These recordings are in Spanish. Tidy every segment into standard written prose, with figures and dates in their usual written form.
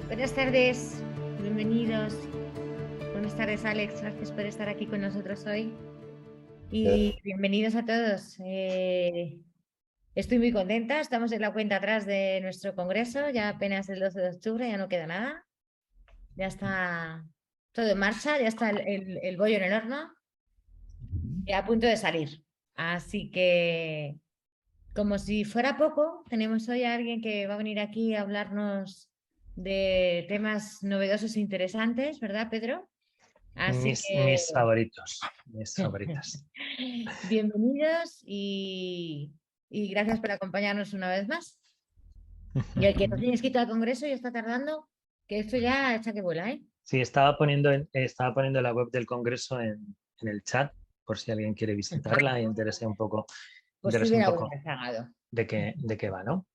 Buenas tardes, bienvenidos. Buenas tardes, Alex. Gracias por estar aquí con nosotros hoy. Y bienvenidos a todos. Estoy muy contenta. Estamos en la cuenta atrás de nuestro congreso. Ya apenas el 12 de octubre, ya no queda nada. Ya está todo en marcha, ya está el bollo en el horno y a punto de salir. Así que, como si fuera poco, tenemos hoy a alguien que va a venir aquí a hablarnos de temas novedosos e interesantes, ¿verdad, Pedro? Así que Mis favoritos, mis favoritas. bienvenidos y gracias por acompañarnos una vez más. Y el que no tiene inscrito al Congreso y está tardando, que esto ya echa que vuela, ¿eh? Sí, estaba poniendo la web del Congreso en el chat, por si alguien quiere visitarla y Pues si interese un hubiera poco pagado. de qué va, ¿no?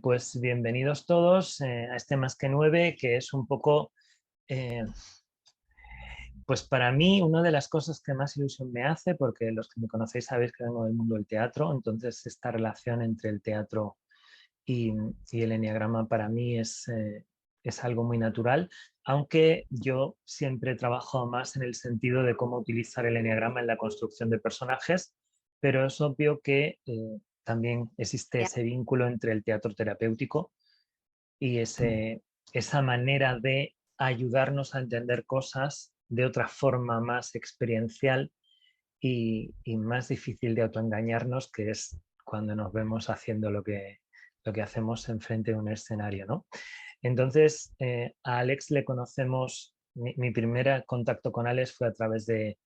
Pues bienvenidos todos a este Más que 9, que es un poco, pues para mí, una de las cosas que más ilusión me hace, porque los que me conocéis sabéis que vengo del mundo del teatro, entonces esta relación entre el teatro y, y el eneagrama para mí es algo muy natural, aunque yo siempre he trabajado más en el sentido de cómo utilizar el eneagrama en la construcción de personajes, pero es obvio que también existe ese vínculo entre el teatro terapéutico y esa manera de ayudarnos a entender cosas de otra forma más experiencial y más difícil de autoengañarnos, que es cuando nos vemos haciendo lo que hacemos enfrente de un escenario, ¿no? Entonces, a Alex le conocemos, mi primer contacto con Alex fue a través del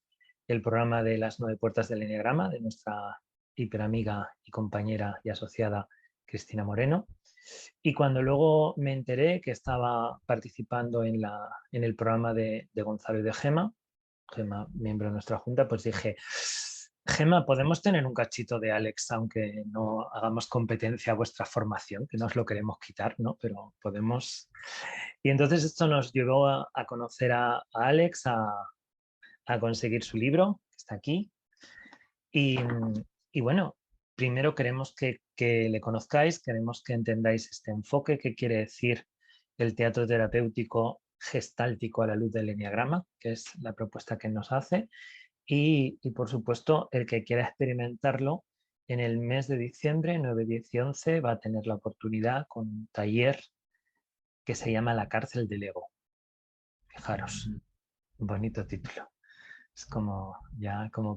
programa de las 9 puertas del Eneagrama, de nuestra hiperamiga y compañera y asociada Cristina Moreno. Y cuando luego me enteré que estaba participando en el programa de Gonzalo y de Gema, miembro de nuestra junta, pues dije, Gema, podemos tener un cachito de Alex, aunque no hagamos competencia a vuestra formación, que no os lo queremos quitar, ¿no? Pero podemos. Y entonces esto nos llevó a conocer a Alex, a conseguir su libro, que está aquí. Y, y bueno, primero queremos que le conozcáis, queremos que entendáis este enfoque, qué quiere decir el teatro terapéutico gestáltico a la luz del eneagrama, que es la propuesta que nos hace. Y por supuesto, el que quiera experimentarlo en el mes de diciembre, 9, 10 y 11, va a tener la oportunidad con un taller que se llama La cárcel del ego. Fijaros, un bonito título. Es como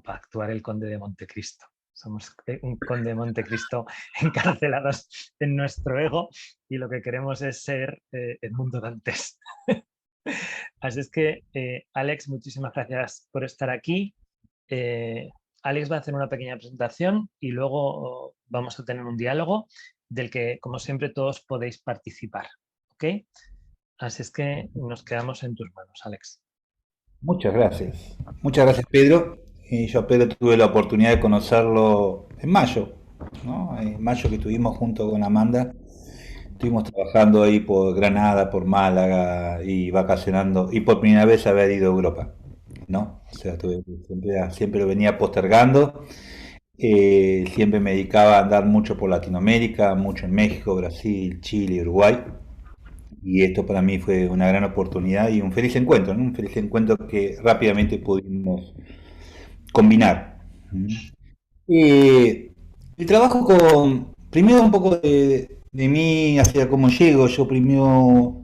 para actuar el conde de Montecristo. Somos un conde de Montecristo encarcelados en nuestro ego y lo que queremos es ser Edmundo Dantes. Así es que, Alex, muchísimas gracias por estar aquí. Alex va a hacer una pequeña presentación y luego vamos a tener un diálogo del que, como siempre, todos podéis participar. ¿Ok? Así es que nos quedamos en tus manos, Alex. Muchas gracias. Muchas gracias, Pedro. Yo a Pedro tuve la oportunidad de conocerlo en mayo, ¿no? En mayo que estuvimos junto con Amanda. Estuvimos trabajando ahí por Granada, por Málaga y vacacionando. Y por primera vez haber ido a Europa, ¿no? O sea, siempre lo venía postergando. Siempre me dedicaba a andar mucho por Latinoamérica, mucho en México, Brasil, Chile, Uruguay. Y esto para mí fue una gran oportunidad y un feliz encuentro, ¿no? Un feliz encuentro que rápidamente pudimos combinar. El trabajo primero un poco de mí, hacia cómo llego. Yo primero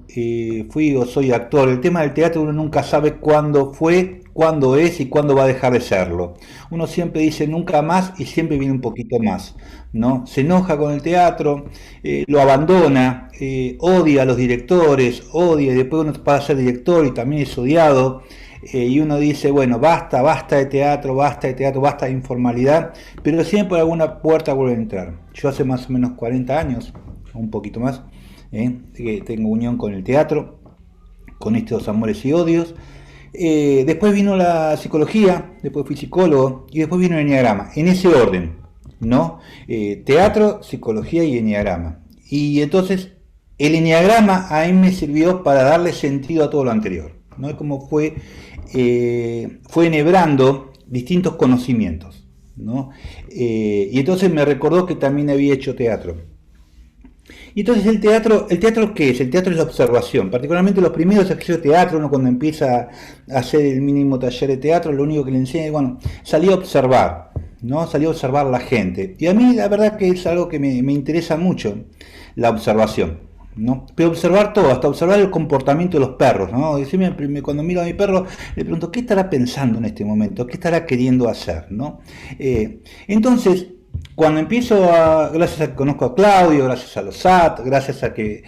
fui o soy actor. El tema del teatro uno nunca sabe cuándo fue, cuándo es y cuándo va a dejar de serlo. Uno siempre dice nunca más y siempre viene un poquito más, ¿no? Se enoja con el teatro, lo abandona, odia a los directores, odia y después uno pasa a ser director y también es odiado. Y uno dice, bueno, basta, basta de teatro, basta de teatro, basta de informalidad, pero siempre por alguna puerta vuelve a entrar. Yo hace más o menos 40 años, un poquito más, que tengo unión con el teatro, con estos amores y odios. Después vino la psicología, después fui psicólogo y después vino el eneagrama, en ese orden, ¿no? Teatro, psicología y eneagrama. Y entonces el eneagrama a mí me sirvió para darle sentido a todo lo anterior, ¿no? Es como fue enhebrando distintos conocimientos, ¿no? Y entonces me recordó que también había hecho teatro. Y entonces ¿el teatro qué es? El teatro es la observación, particularmente los primeros ejercicios de teatro, uno cuando empieza a hacer el mínimo taller de teatro, lo único que le enseña es, bueno, salir a observar, ¿no? Salir a observar a la gente. Y a mí la verdad que es algo que me interesa mucho, la observación, ¿no? Pero observar todo, hasta observar el comportamiento de los perros, ¿no? Cuando miro a mi perro, le pregunto, ¿qué estará pensando en este momento? ¿Qué estará queriendo hacer? ¿No? Entonces, cuando gracias a que conozco a Claudio, gracias a los SAT, gracias a que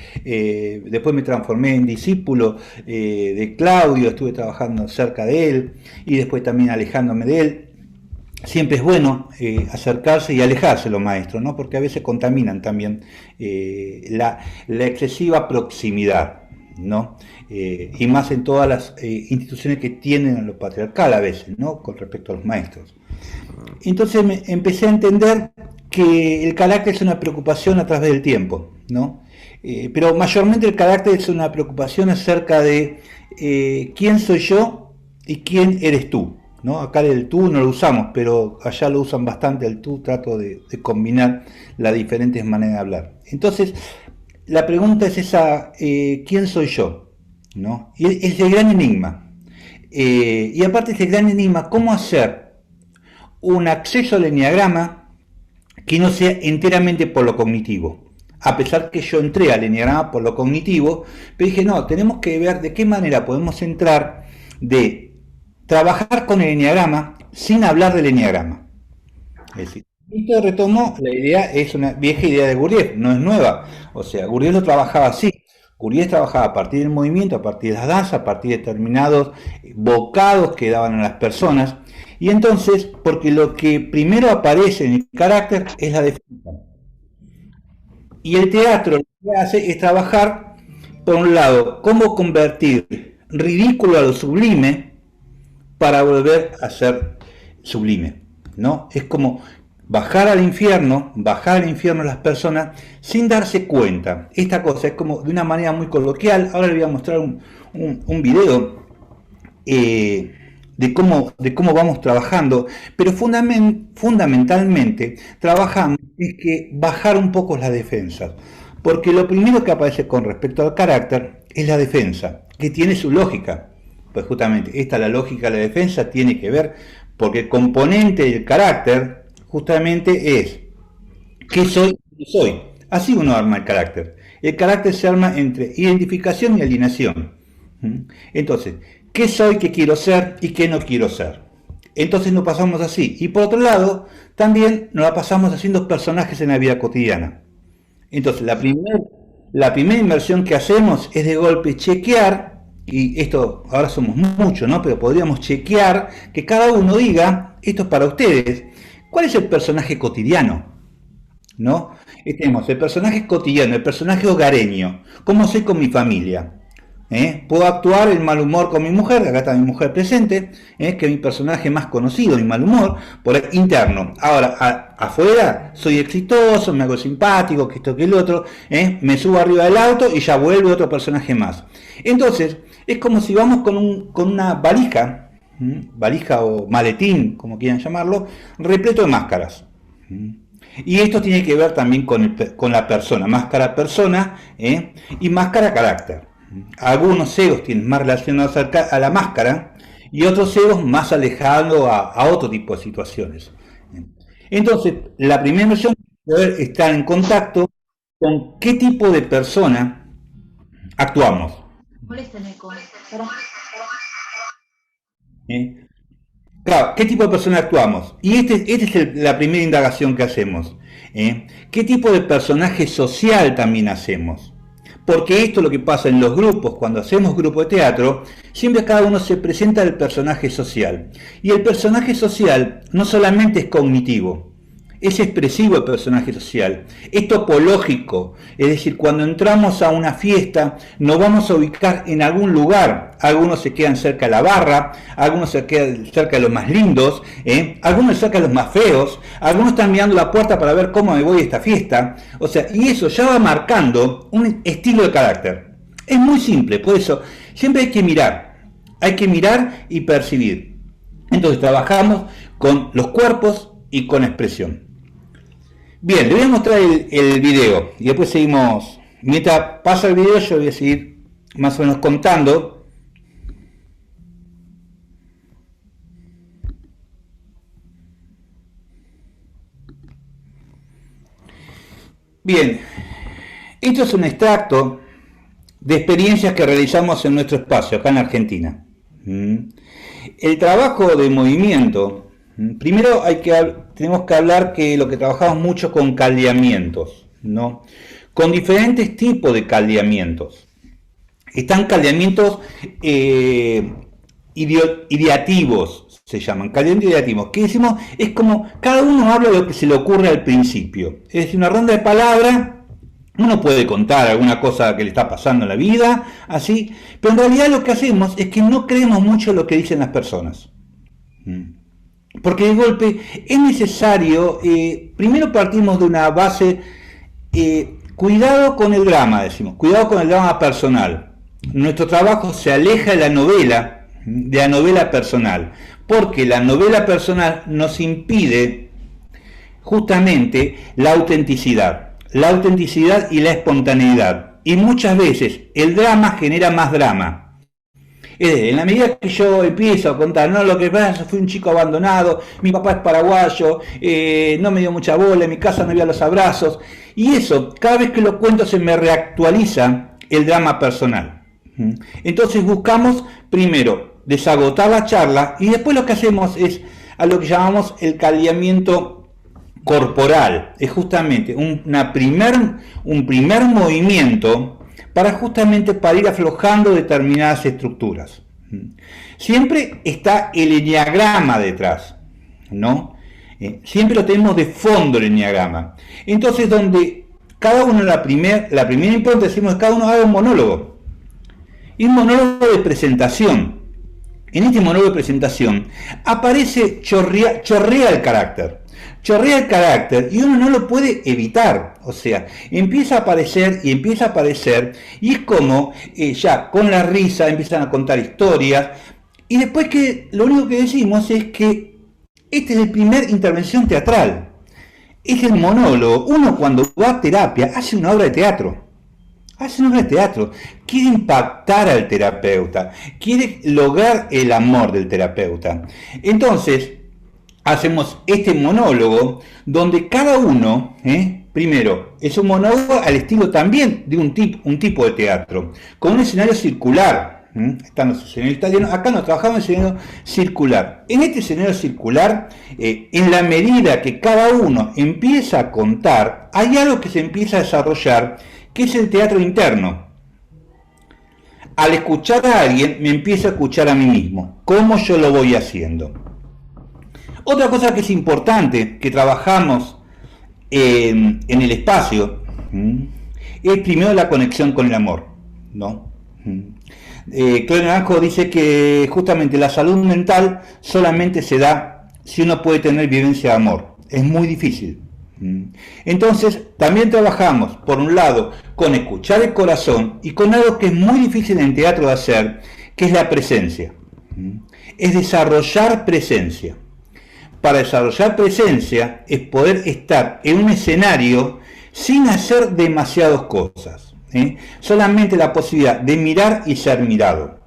después me transformé en discípulo de Claudio, estuve trabajando cerca de él y después también alejándome de él, siempre es bueno acercarse y alejarse de los maestros, ¿no? Porque a veces contaminan también la excesiva proximidad, ¿no? Y más en todas las instituciones que tienen a lo patriarcal a veces, ¿no? Con respecto a los maestros. Entonces empecé a entender que el carácter es una preocupación a través del tiempo, ¿no? Pero mayormente el carácter es una preocupación acerca de quién soy yo y quién eres tú, ¿no? Acá el tú no lo usamos, pero allá lo usan bastante el tú, trato de combinar las diferentes maneras de hablar. Entonces, la pregunta es esa, ¿quién soy yo? ¿No? Y es el gran enigma. Y aparte es el gran enigma, ¿cómo hacer un acceso al enneagrama que no sea enteramente por lo cognitivo? A pesar que yo entré al enneagrama por lo cognitivo, pero dije, no, tenemos que ver de qué manera podemos entrar de trabajar con el enneagrama sin hablar del enneagrama. Es decir, esto retomó, la idea es una vieja idea de Gurdjieff, no es nueva. O sea, Gurdjieff lo trabajaba así. Gurdjieff trabajaba a partir del movimiento, a partir de las danzas, a partir de determinados bocados que daban a las personas. Y entonces, porque lo que primero aparece en el carácter es la defensa. Y el teatro lo que hace es trabajar, por un lado, cómo convertir ridículo a lo sublime para volver a ser sublime, ¿no? Es como bajar al infierno a las personas sin darse cuenta. Esta cosa es como de una manera muy coloquial. Ahora le voy a mostrar un video de cómo vamos trabajando, pero fundamentalmente trabajamos es que bajar un poco las defensas, porque lo primero que aparece con respecto al carácter es la defensa, que tiene su lógica. Pues justamente la lógica de la defensa tiene que ver, porque el componente del carácter justamente es qué soy y soy. Así uno arma el carácter. El carácter se arma entre identificación y alienación. Entonces, ¿qué soy, qué quiero ser y qué no quiero ser? Entonces nos pasamos así. Y por otro lado, también nos la pasamos haciendo personajes en la vida cotidiana. Entonces, la primera inversión que hacemos es de golpe chequear, y esto ahora somos muchos, ¿no? Pero podríamos chequear que cada uno diga, esto es para ustedes, ¿cuál es el personaje cotidiano? ¿No? Tenemos el personaje cotidiano, el personaje hogareño, ¿cómo soy con mi familia? Puedo actuar el mal humor con mi mujer, acá está mi mujer presente, que es mi personaje más conocido, mi mal humor, por el interno. Ahora, afuera, soy exitoso, me hago simpático, que esto, que el otro, me subo arriba del auto y ya vuelve otro personaje más. Entonces, es como si vamos con una valija, valija o maletín, como quieran llamarlo, repleto de máscaras. Y esto tiene que ver también con la persona, máscara persona y máscara carácter. Algunos egos tienen más relacionados a la máscara y otros egos más alejados a otro tipo de situaciones. Entonces, la primera versión es estar en contacto con qué tipo de persona actuamos. Claro, ¿qué tipo de persona actuamos? Y esta es la primera indagación que hacemos. ¿Qué tipo de personaje social también hacemos? Porque esto es lo que pasa en los grupos, cuando hacemos grupo de teatro, siempre cada uno se presenta el personaje social. Y el personaje social no solamente es cognitivo, es expresivo el personaje social, es topológico, es decir, cuando entramos a una fiesta nos vamos a ubicar en algún lugar, algunos se quedan cerca de la barra, algunos se quedan cerca de los más lindos, algunos cerca de los más feos, algunos están mirando la puerta para ver cómo me voy a esta fiesta, o sea, y eso ya va marcando un estilo de carácter. Es muy simple, por eso siempre hay que mirar y percibir. Entonces trabajamos con los cuerpos y con expresión. Bien, le voy a mostrar el video y después seguimos. Mientras pasa el video yo voy a seguir más o menos contando. Bien, esto es un extracto de experiencias que realizamos en nuestro espacio, acá en Argentina. El trabajo de movimiento, primero tenemos que hablar que lo que trabajamos mucho con caldeamientos, ¿no? Con diferentes tipos de caldeamientos. Están caldeamientos ideativos, se llaman, caldeamientos ideativos. ¿Qué decimos? Es como cada uno habla de lo que se le ocurre al principio. Es decir, una ronda de palabras. Uno puede contar alguna cosa que le está pasando en la vida, así, pero en realidad lo que hacemos es que no creemos mucho lo que dicen las personas. Porque de golpe es necesario, primero partimos de una base, cuidado con el drama, decimos, cuidado con el drama personal. Nuestro trabajo se aleja de la novela personal, porque la novela personal nos impide justamente la autenticidad y la espontaneidad. Y muchas veces el drama genera más drama. En la medida que yo empiezo a contar, no, lo que pasa, fui un chico abandonado, mi papá es paraguayo, no me dio mucha bola, en mi casa no había los abrazos, y eso, cada vez que lo cuento se me reactualiza el drama personal. Entonces buscamos primero desagotar la charla y después lo que hacemos es a lo que llamamos el caldeamiento corporal. Es justamente un primer movimiento para ir aflojando determinadas estructuras. Siempre está el eneagrama detrás, ¿no? Siempre lo tenemos de fondo el eneagrama. Entonces, donde cada uno la primera impronta decimos que cada uno haga un monólogo. Y un monólogo de presentación. En este monólogo de presentación aparece, chorrea el carácter. Chorrea el carácter y uno no lo puede evitar, o sea, empieza a aparecer y es como ya con la risa empiezan a contar historias y después que lo único que decimos es que esta es la primera intervención teatral, es el monólogo. Uno cuando va a terapia hace una obra de teatro, quiere impactar al terapeuta, quiere lograr el amor del terapeuta. Entonces hacemos este monólogo donde cada uno, primero, es un monólogo al estilo también de un tipo de teatro, con un escenario circular. Están los escenarios italianos, acá nos trabajamos en escenario circular. En este escenario circular, en la medida que cada uno empieza a contar, hay algo que se empieza a desarrollar, que es el teatro interno. Al escuchar a alguien, me empiezo a escuchar a mí mismo, cómo yo lo voy haciendo. Otra cosa que es importante, que trabajamos en el espacio, es primero la conexión con el amor, ¿no? Claudio Naranjo dice que justamente la salud mental solamente se da si uno puede tener vivencia de amor. Es muy difícil. Entonces, también trabajamos, por un lado, con escuchar el corazón y con algo que es muy difícil en teatro de hacer, que es la presencia. Es desarrollar presencia. Para desarrollar presencia es poder estar en un escenario sin hacer demasiadas cosas, solamente la posibilidad de mirar y ser mirado.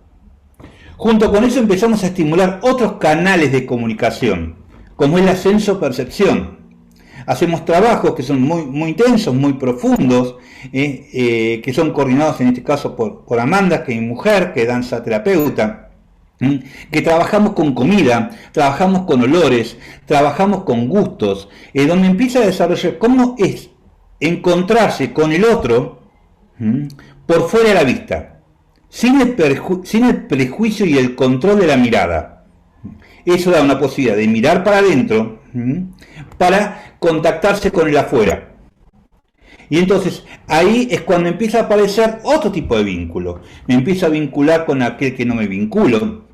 Junto con eso empezamos a estimular otros canales de comunicación, como es la senso-percepción. Hacemos trabajos que son muy intensos, muy profundos, que son coordinados en este caso por Amanda, que es mi mujer, que es danza terapeuta. Que trabajamos con comida, trabajamos con olores, trabajamos con gustos, donde empieza a desarrollar cómo es encontrarse con el otro por fuera de la vista, sin el prejuicio y el control de la mirada. Eso da una posibilidad de mirar para adentro para contactarse con el afuera. Y entonces ahí es cuando empieza a aparecer otro tipo de vínculo. Me empiezo a vincular con aquel que no me vinculo.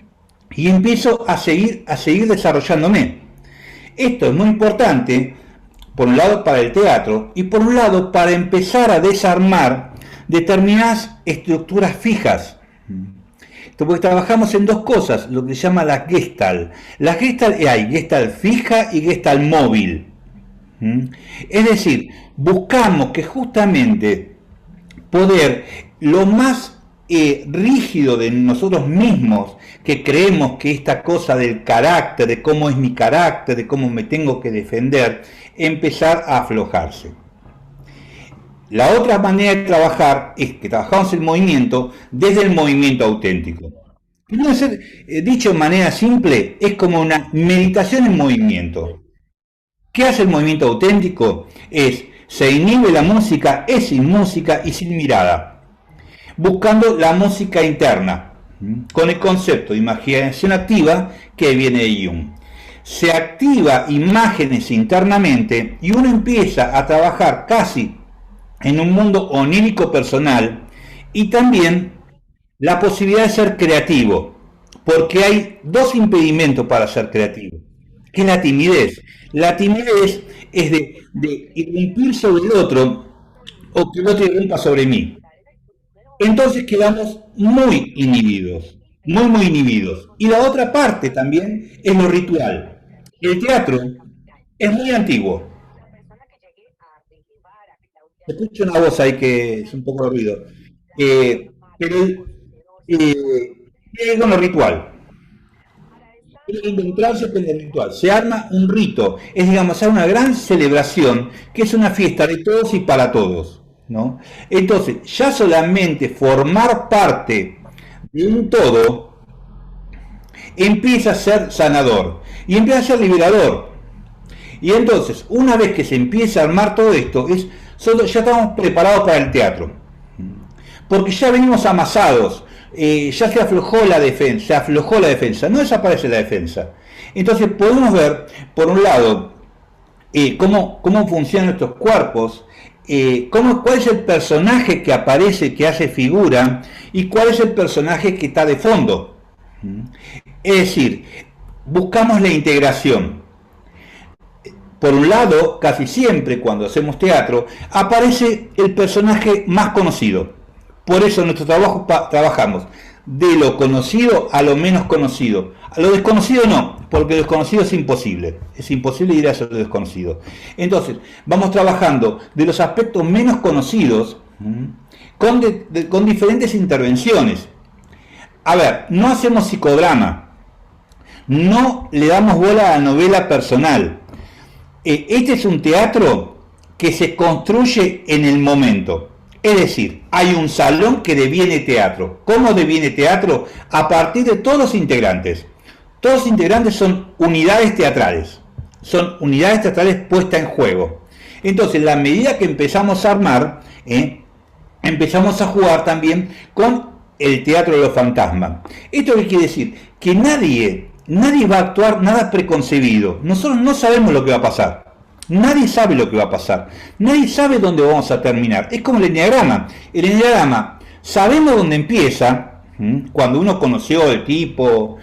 Y empiezo a seguir desarrollándome. Esto es muy importante, por un lado para el teatro, y por un lado para empezar a desarmar determinadas estructuras fijas. Porque trabajamos en dos cosas, lo que se llama la Gestalt. La Gestalt hay Gestalt fija y Gestalt móvil. ¿Mm? Es decir, buscamos que justamente poder lo más rígido de nosotros mismos, que creemos que esta cosa del carácter, de cómo es mi carácter, de cómo me tengo que defender, empezar a aflojarse. La otra manera de trabajar es que trabajamos el movimiento desde el movimiento auténtico. Puede ser, dicho de manera simple, es como una meditación en movimiento. ¿Qué hace el movimiento auténtico? Se inhibe la música, es sin música y sin mirada, buscando la música interna, con el concepto de imaginación activa que viene de Jung. Se activa imágenes internamente y uno empieza a trabajar casi en un mundo onírico personal y también la posibilidad de ser creativo, porque hay dos impedimentos para ser creativo, que es la timidez. La timidez es de irrumpir sobre el otro o que el otro irrumpa sobre mí. Entonces quedamos muy inhibidos, muy inhibidos. Y la otra parte también es lo ritual. El teatro es muy antiguo. Escucho una voz ahí que es un poco de ruido. Pero es con lo ritual. Encontrarse con el ritual. Se arma un rito, es digamos una gran celebración que es una fiesta de todos y para todos, ¿no? Entonces, ya solamente formar parte de un todo empieza a ser sanador y empieza a ser liberador. Y entonces, una vez que se empieza a armar todo esto, ya estamos preparados para el teatro, porque ya venimos amasados. Ya se aflojó la defensa, no desaparece la defensa. Entonces podemos ver, por un lado, cómo funcionan nuestros cuerpos, cuál es el personaje que aparece, que hace figura, y cuál es el personaje que está de fondo. Es decir, buscamos la integración. Por un lado, casi siempre cuando hacemos teatro, aparece el personaje más conocido. Por eso en nuestro trabajo trabajamos de lo conocido a lo menos conocido. A lo desconocido no, porque lo desconocido es imposible. Es imposible ir hacia lo desconocido. Entonces, vamos trabajando de los aspectos menos conocidos con diferentes intervenciones. A ver, no hacemos psicodrama. No le damos bola a la novela personal. Este es un teatro que se construye en el momento. Es decir, hay un salón que deviene teatro. ¿Cómo deviene teatro? A partir de todos los integrantes. Todos los integrantes son unidades teatrales. Son unidades teatrales puestas en juego. Entonces, la medida que empezamos a armar, empezamos a jugar también con el teatro de los fantasmas. ¿Esto qué quiere decir? Que nadie va a actuar nada preconcebido. Nosotros no sabemos lo que va a pasar. Nadie sabe lo que va a pasar. Nadie sabe dónde vamos a terminar. Es como el enneagrama. El enneagrama, sabemos dónde empieza, cuando uno conoció el tipo,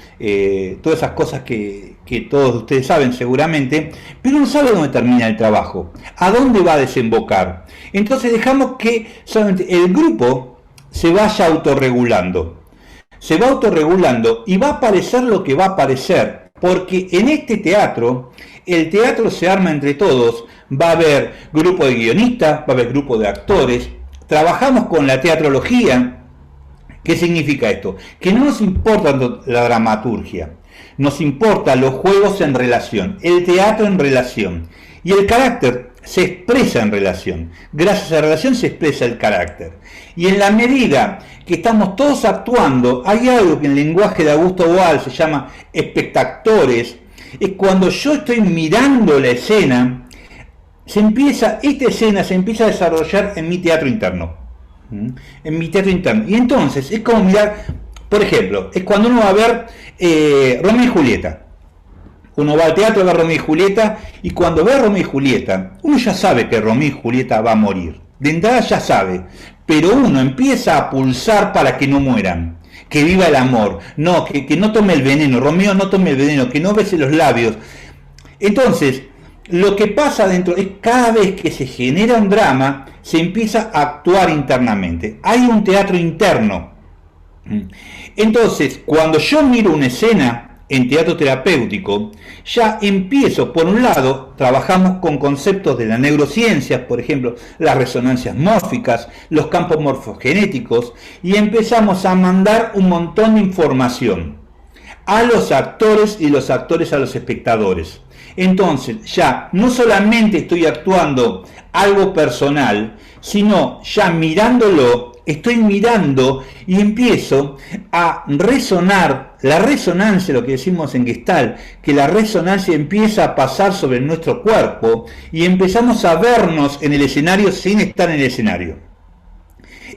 todas esas cosas que todos ustedes saben seguramente, pero no sabe dónde termina el trabajo, a dónde va a desembocar. Entonces dejamos que solamente el grupo se vaya autorregulando. Se va autorregulando y va a aparecer lo que va a aparecer, porque en este teatro, el teatro se arma entre todos, va a haber grupo de guionistas, va a haber grupo de actores, trabajamos con la teatrología. ¿Qué significa esto? Que no nos importa la dramaturgia, nos importa los juegos en relación, el teatro en relación, y el carácter se expresa en relación. Gracias a la relación se expresa el carácter. Y en la medida que estamos todos actuando, hay algo que en el lenguaje de Augusto Boal se llama espectadores. Es cuando yo estoy mirando la escena, esta escena se empieza a desarrollar en mi teatro interno. En mi teatro interno. Y entonces es como mirar, por ejemplo, es cuando uno va a ver Romeo y Julieta. Uno va al teatro a ver Romeo y Julieta, y cuando ve a Romeo y Julieta, uno ya sabe que Romeo y Julieta va a morir. De entrada ya sabe, pero uno empieza a pulsar para que no mueran. Que viva el amor, no, que no tome el veneno, Romeo no tome el veneno, que no bese los labios. Entonces, lo que pasa dentro es cada vez que se genera un drama, se empieza a actuar internamente. Hay un teatro interno. Entonces, cuando yo miro una escena, en teatro terapéutico, ya empiezo, por un lado, trabajamos con conceptos de las neurociencias, por ejemplo, las resonancias mórficas, los campos morfogenéticos, y empezamos a mandar un montón de información a los actores y los actores a los espectadores. Entonces, ya no solamente estoy actuando algo personal, sino ya mirándolo, estoy mirando y empiezo a resonar, la resonancia, lo que decimos en Gestalt, que la resonancia empieza a pasar sobre nuestro cuerpo y empezamos a vernos en el escenario sin estar en el escenario.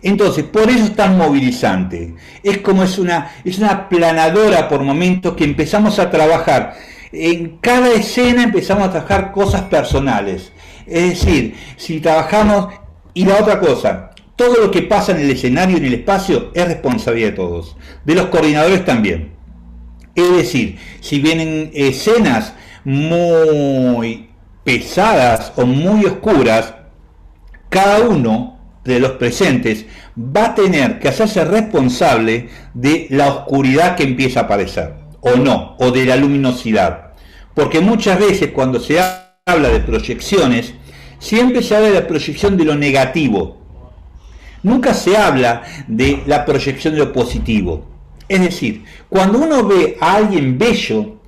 Entonces, por eso es tan movilizante. Es como es una planadora por momentos que empezamos a trabajar. En cada escena empezamos a trabajar cosas personales. Es decir, si trabajamos... Y la otra cosa, todo lo que pasa en el escenario y en el espacio es responsabilidad de todos, de los coordinadores también. Es decir, si vienen escenas muy pesadas o muy oscuras, cada uno de los presentes va a tener que hacerse responsable de la oscuridad que empieza a aparecer, o no, o de la luminosidad. Porque muchas veces cuando se habla de proyecciones, siempre se habla de la proyección de lo negativo. Nunca se habla de la proyección de lo positivo. Es decir, cuando uno ve a alguien bello,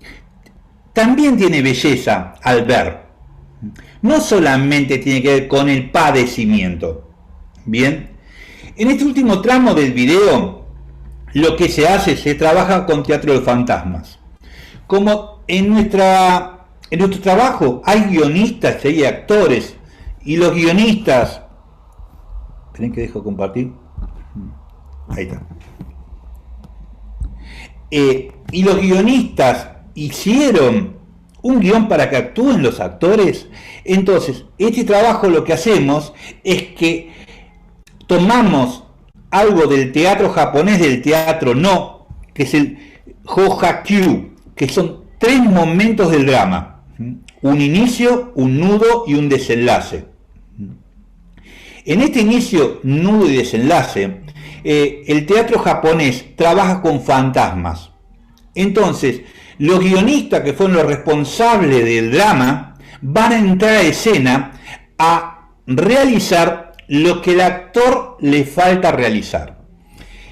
también tiene belleza al ver. No solamente tiene que ver con el padecimiento. Bien, en este último tramo del video, lo que se hace, se trabaja con teatro de fantasmas. Como en nuestro trabajo hay guionistas y hay actores, y los guionistas... ¿Esperen que dejo compartir? Ahí está. Y los guionistas hicieron un guión para que actúen los actores. Entonces, este trabajo lo que hacemos es que tomamos algo del teatro japonés, del teatro no, que es el Hohakyu, que son 3 momentos del drama: un inicio, un nudo y un desenlace. En este inicio, nudo y desenlace, el teatro japonés trabaja con fantasmas. Entonces, los guionistas, que fueron los responsables del drama, van a entrar a escena a realizar lo que al actor le falta realizar.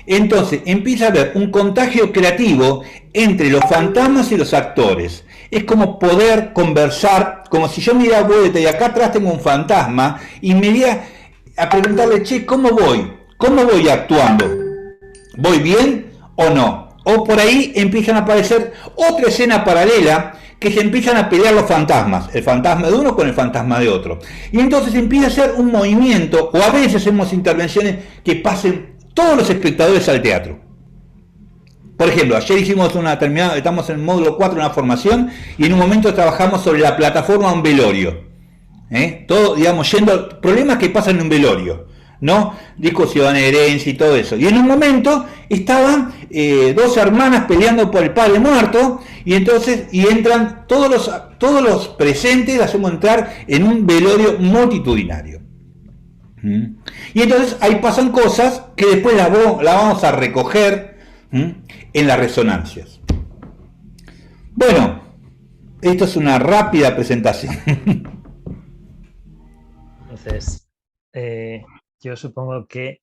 Entonces empieza a haber un contagio creativo entre los fantasmas y los actores. Es como poder conversar, como si yo me diera vuelta y acá atrás tengo un fantasma y me diera a preguntarle, che, ¿cómo voy? ¿Cómo voy actuando? ¿Voy bien o no? O por ahí empiezan a aparecer otra escena paralela, que se empiezan a pelear los fantasmas, el fantasma de uno con el fantasma de otro. Y entonces empieza a ser un movimiento, o a veces hacemos intervenciones que pasen todos los espectadores al teatro. Por ejemplo, ayer hicimos una determinada, estamos en el módulo 4 de una formación, y en un momento trabajamos sobre la plataforma de un velorio. Todo, digamos, yendo problemas que pasan en un velorio, ¿no? Discusiones, herencia y todo eso. Y en un momento estaban 2 hermanas peleando por el padre muerto, y entonces entran todos los presentes, hacemos entrar en un velorio multitudinario. Y entonces ahí pasan cosas que después las vamos a recoger en las resonancias. Bueno, esto es una rápida presentación. Entonces, yo supongo que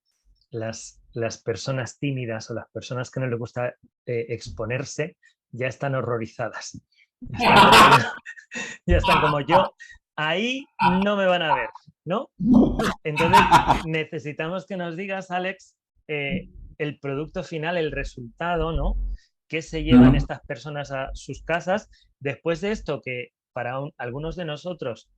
las personas tímidas o las personas que no les gusta exponerse ya están horrorizadas. Ya están como yo. Ahí no me van a ver, ¿no? Entonces, necesitamos que nos digas, Alex, el producto final, el resultado, ¿no? ¿Qué se llevan estas personas a sus casas después de esto que para algunos de nosotros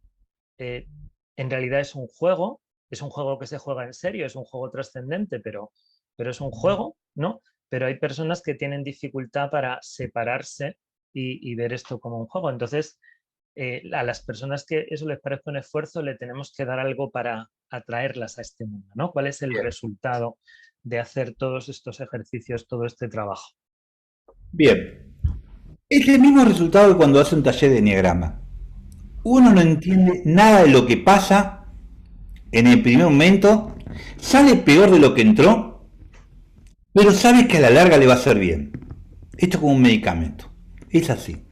en realidad es un juego que se juega en serio, es un juego trascendente, pero es un juego, ¿no? Pero hay personas que tienen dificultad para separarse y ver esto como un juego. Entonces, a las personas que eso les parezca un esfuerzo, le tenemos que dar algo para atraerlas a este mundo, ¿no? ¿Cuál es el resultado de hacer todos estos ejercicios, todo este trabajo? Bien, es el mismo resultado que cuando hace un taller de enneagrama. Uno no entiende nada de lo que pasa en el primer momento, sale peor de lo que entró, pero sabe que a la larga le va a hacer bien. Esto es como un medicamento. Es así.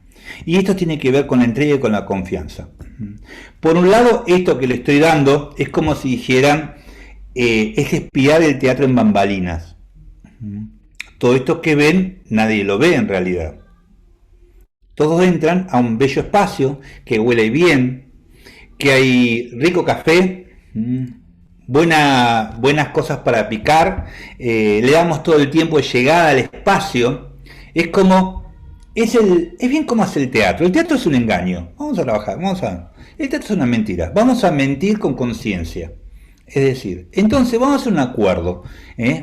Y esto tiene que ver con la entrega y con la confianza. Por un lado, esto que le estoy dando es como si dijeran, es espiar el teatro en bambalinas. Todo esto que ven, nadie lo ve en realidad. Todos entran a un bello espacio que huele bien, que hay rico café, buenas cosas para picar, le damos todo el tiempo de llegada al espacio. Es como, es bien como hace el teatro. El teatro es un engaño. Vamos a trabajar, el teatro es una mentira. Vamos a mentir con conciencia. Es decir, entonces vamos a hacer un acuerdo,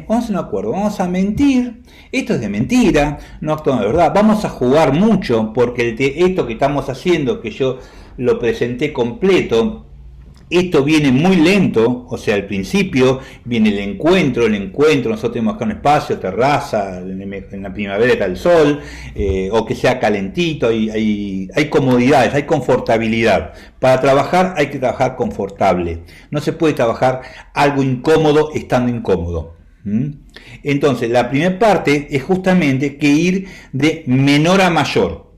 vamos a mentir, esto es de mentira, no actuamos de verdad, vamos a jugar mucho, porque esto que estamos haciendo, que yo lo presenté completo, esto viene muy lento, o sea, al principio viene el encuentro, nosotros tenemos acá un espacio, terraza, en la primavera está el sol, o que sea calentito, hay comodidades, hay confortabilidad. Para trabajar hay que trabajar confortable, no se puede trabajar algo incómodo estando incómodo. Entonces, la primera parte es justamente que ir de menor a mayor.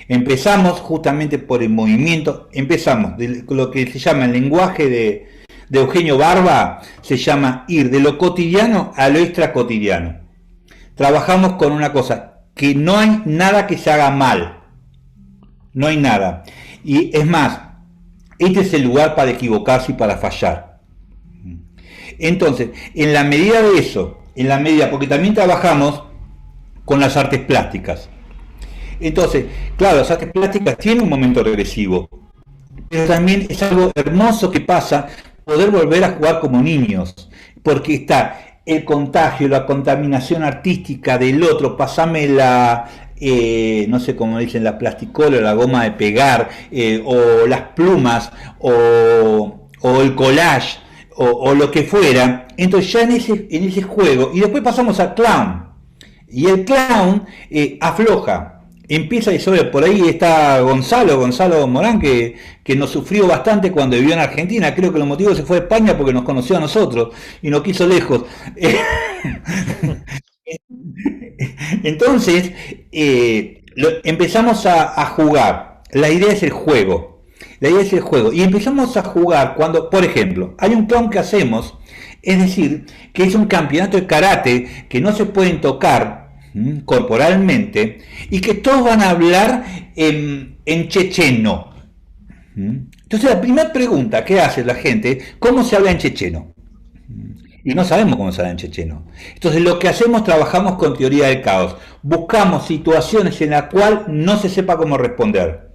Empezamos justamente por el movimiento, empezamos de lo que se llama el lenguaje de Eugenio Barba, se llama ir de lo cotidiano a lo extra cotidiano. Trabajamos con una cosa, que no hay nada que se haga mal, no hay nada. Y es más, este es el lugar para equivocarse y para fallar. Entonces, en la medida de eso, porque también trabajamos con las artes plásticas. Entonces, claro, las artes plásticas tienen un momento regresivo, pero también es algo hermoso que pasa poder volver a jugar como niños, porque está el contagio, la contaminación artística del otro, pasame no sé cómo dicen, la plasticola, la goma de pegar, o las plumas, o el collage, o lo que fuera. Entonces ya en ese juego, y después pasamos al clown, y el clown afloja. Empieza y sobre, por ahí está Gonzalo Morán, que nos sufrió bastante cuando vivió en Argentina. Creo que lo motivó se fue a España porque nos conoció a nosotros y nos quiso lejos. Entonces, empezamos a jugar. La idea es el juego. Y empezamos a jugar cuando, por ejemplo, hay un clown que hacemos, es decir, que es un campeonato de karate que no se pueden tocar corporalmente y que todos van a hablar en checheno. Entonces la primera pregunta que hace la gente, ¿cómo se habla en checheno? Y no sabemos cómo se habla en checheno. Entonces lo que hacemos, trabajamos con teoría del caos, buscamos situaciones en las cuales no se sepa cómo responder,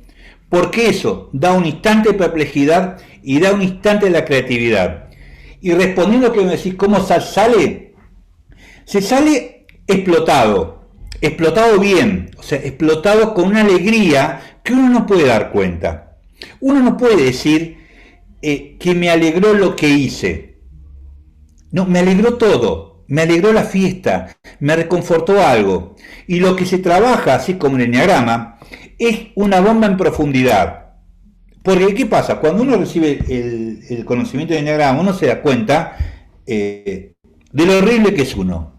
porque eso da un instante de perplejidad y da un instante de la creatividad. Y respondiendo a lo que me decís, ¿cómo sale? Se sale explotado bien, o sea, explotado con una alegría que uno no puede dar cuenta. Uno no puede decir que me alegró lo que hice. No, me alegró todo, me alegró la fiesta, me reconfortó algo. Y lo que se trabaja, así como en el enneagrama, es una bomba en profundidad. Porque, ¿qué pasa? Cuando uno recibe el conocimiento del enneagrama, uno se da cuenta de lo horrible que es uno.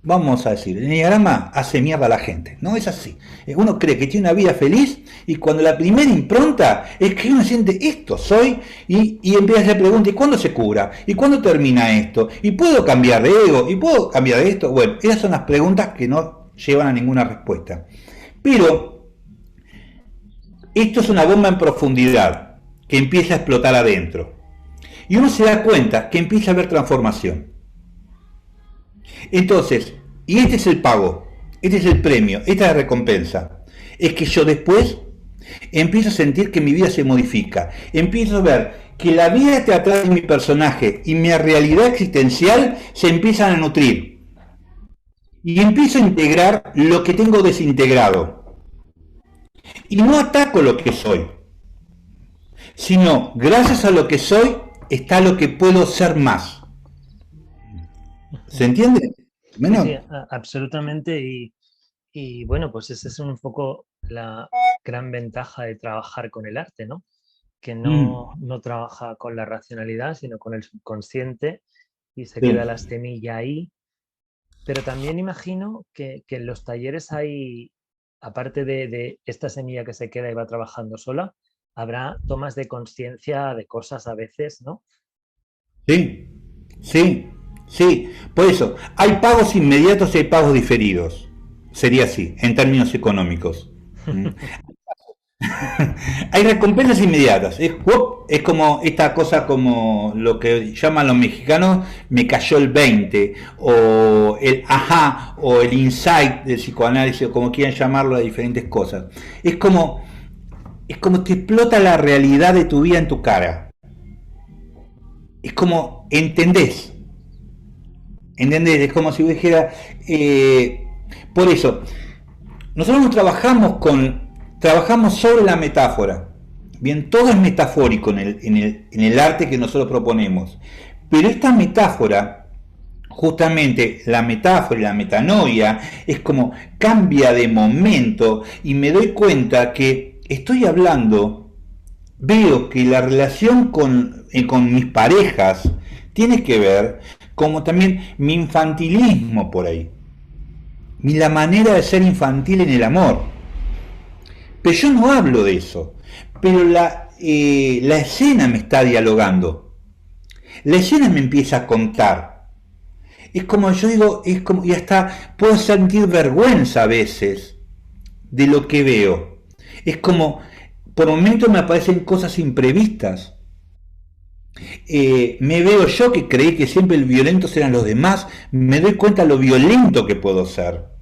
Vamos a decir, el enneagrama hace mierda a la gente, ¿no? Es así. Uno cree que tiene una vida feliz y cuando la primera impronta es que uno siente esto soy y empieza a hacer preguntas, ¿y cuándo se cura? ¿Y cuándo termina esto? ¿Y puedo cambiar de ego? ¿Y puedo cambiar de esto? Bueno, esas son las preguntas que no llevan a ninguna respuesta. Pero esto es una bomba en profundidad que empieza a explotar adentro. Y uno se da cuenta que empieza a haber transformación. Entonces, y este es el pago, este es el premio, esta es la recompensa. Es que yo después empiezo a sentir que mi vida se modifica. Empiezo a ver que la vida teatral de mi personaje y mi realidad existencial se empiezan a nutrir. Y empiezo a integrar lo que tengo desintegrado. Y no ataco lo que soy, sino gracias a lo que soy está lo que puedo ser más. ¿Se entiende? Sí, sí, absolutamente. Y bueno, pues esa es un poco la gran ventaja de trabajar con el arte, ¿no? Que no trabaja con la racionalidad, sino con el subconsciente y se queda la semilla ahí. Pero también imagino que en los talleres hay aparte de esta semilla que se queda y va trabajando sola, habrá tomas de conciencia de cosas a veces, ¿no? Sí, sí, sí. Por eso, hay pagos inmediatos y hay pagos diferidos. Sería así, en términos económicos. ¿Mm? Hay recompensas inmediatas. Es como esta cosa, como lo que llaman los mexicanos, me cayó el 20, o el ajá, o el insight del psicoanálisis, o como quieran llamarlo, de diferentes cosas. Es como te explota la realidad de tu vida en tu cara. Es como entendés. ¿Entendés? Es como si dijera, por eso, nosotros trabajamos sobre la metáfora. Bien, todo es metafórico en el arte que nosotros proponemos. Pero esta metáfora, justamente la metáfora y la metanoia, es como cambia de momento y me doy cuenta que estoy hablando, veo que la relación con mis parejas tiene que ver como también mi infantilismo por ahí. La manera de ser infantil en el amor. Pero yo no hablo de eso. Pero la escena me está dialogando. La escena me empieza a contar. Es como yo digo, es como, y hasta puedo sentir vergüenza a veces de lo que veo. Es como, por momentos me aparecen cosas imprevistas. Me veo yo, que creí que siempre el violento eran los demás, me doy cuenta de lo violento que puedo ser.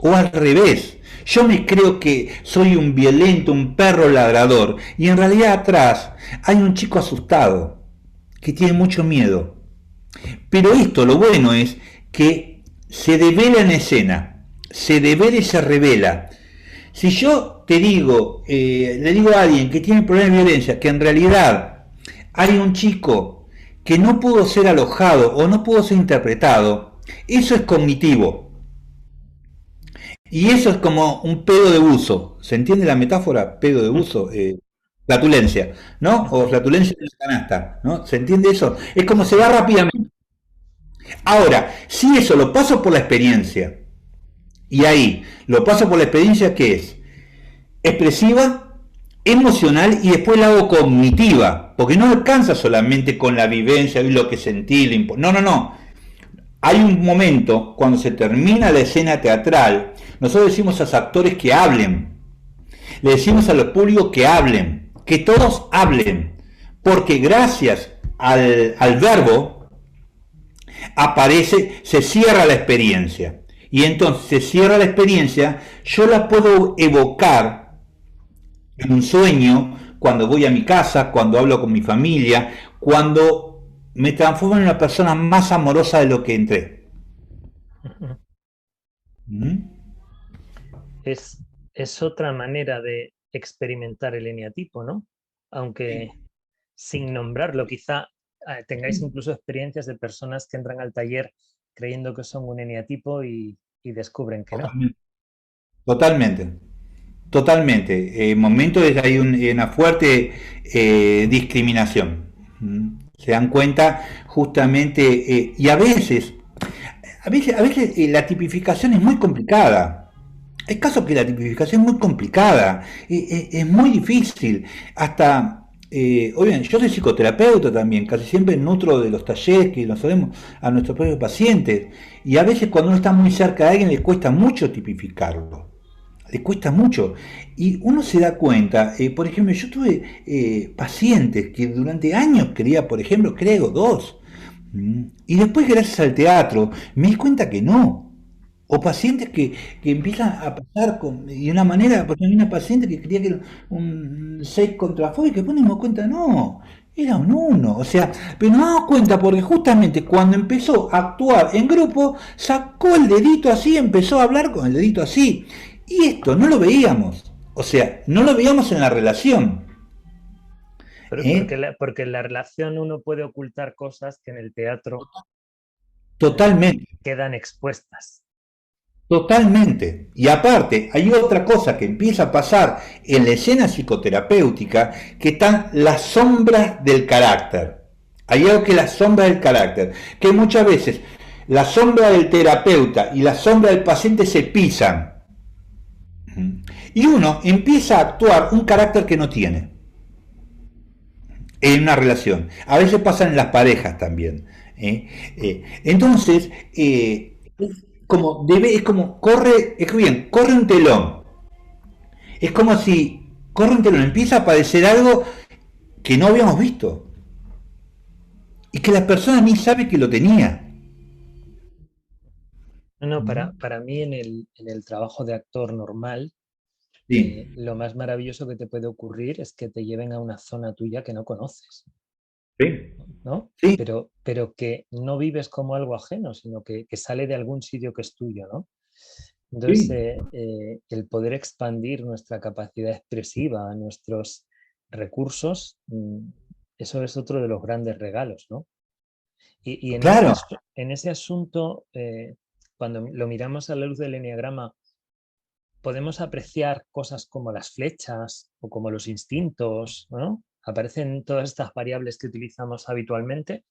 O al revés, yo me creo que soy un violento, un perro ladrador, y en realidad atrás hay un chico asustado, que tiene mucho miedo. Pero esto, lo bueno es que se devela en escena, se devela y se revela. Si yo te digo, le digo a alguien que tiene problemas de violencia, que en realidad hay un chico que no pudo ser alojado o no pudo ser interpretado, eso es cognitivo. Y eso es como un pedo de buzo. ¿Se entiende la metáfora? Pedo de buzo. Flatulencia, ¿no? O flatulencia de la canasta, ¿no? ¿Se entiende eso? Es como se va rápidamente. Ahora, si eso lo paso por la experiencia, y ahí lo paso por la experiencia que es expresiva, emocional y después la hago cognitiva, porque no alcanza solamente con la vivencia y lo que sentí, no. Hay un momento cuando se termina la escena teatral, nosotros decimos a los actores que hablen, le decimos a los públicos que hablen, que todos hablen, porque gracias al verbo aparece, se cierra la experiencia, y entonces se cierra la experiencia, yo la puedo evocar en un sueño, cuando voy a mi casa, cuando hablo con mi familia, cuando me transformo en una persona más amorosa de lo que entré. ¿Mm? Es otra manera de experimentar el eneatipo, ¿no? Aunque sin nombrarlo, quizá tengáis incluso experiencias de personas que entran al taller creyendo que son un eneatipo y descubren que no. Totalmente. Momentos de hay una fuerte discriminación. Se dan cuenta justamente, y a veces la tipificación es muy complicada. Hay casos que la tipificación es muy complicada, es muy difícil. Hasta, obviamente, yo soy psicoterapeuta también, casi siempre nutro de los talleres que nos hacemos a nuestros propios pacientes, y a veces cuando uno está muy cerca de alguien le cuesta mucho tipificarlo. Le cuesta mucho, y uno se da cuenta, por ejemplo, yo tuve pacientes que durante años creía, por ejemplo, creo dos, y después gracias al teatro me di cuenta que no, o pacientes que empiezan a pasar de una manera, porque hay una paciente que creía que era un 6 contrafóbico, y después nos dimos cuenta, no, era un 1, o sea, pero nos damos cuenta porque justamente cuando empezó a actuar en grupo, sacó el dedito así, empezó a hablar con el dedito así. Y esto no lo veíamos, o sea, no lo veíamos en la relación. Pero porque en la relación uno puede ocultar cosas que en el teatro Totalmente, quedan expuestas. totalmente. Y aparte, hay otra cosa que empieza a pasar en la escena psicoterapéutica, que están las sombras del carácter. Hay algo que es la sombra del carácter, que muchas veces la sombra del terapeuta y la sombra del paciente se pisan. Y uno empieza a actuar un carácter que no tiene en una relación. A veces pasa en las parejas también. Entonces, es como corre, es bien, corre un telón. Es como si corre un telón, empieza a aparecer algo que no habíamos visto. Y que la persona ni sabe que lo tenía. No, para mí en el trabajo de actor normal, Sí, lo más maravilloso que te puede ocurrir es que te lleven a una zona tuya que no conoces, sí, ¿no? sí, Pero que no vives como algo ajeno, sino que sale de algún sitio que es tuyo, ¿no? Entonces, sí. el poder expandir nuestra capacidad expresiva, nuestros recursos, eso es otro de los grandes regalos, ¿no? Y Claro, en ese asunto, cuando lo miramos a la luz del eneagrama, podemos apreciar cosas como las flechas o como los instintos, ¿no? Aparecen todas estas variables que utilizamos habitualmente.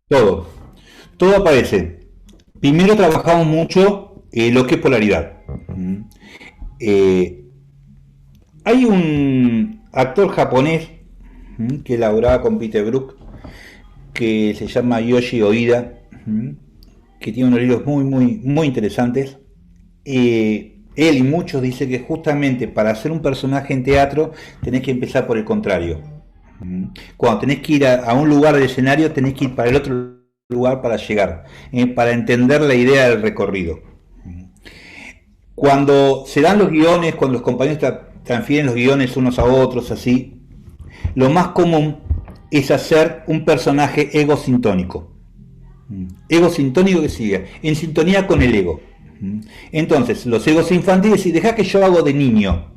todo. Todo aparece. Primero trabajamos mucho lo que es polaridad. Eh, Hay un actor japonés que laboraba con Peter Brook que se llama Yoshi Oida, que tiene unos libros muy interesantes. Él y muchos dicen que justamente para hacer un personaje en teatro tenés que empezar por el contrario. Cuando tenés que ir a un lugar del escenario, tenés que ir para el otro lugar para llegar, para entender la idea del recorrido. Cuando se dan los guiones, cuando los compañeros transfieren los guiones unos a otros, así, lo más común es hacer un personaje egosintónico. Egosintónico que siga, en sintonía con el ego. Entonces, los egos infantiles, y deja que yo hago de niño,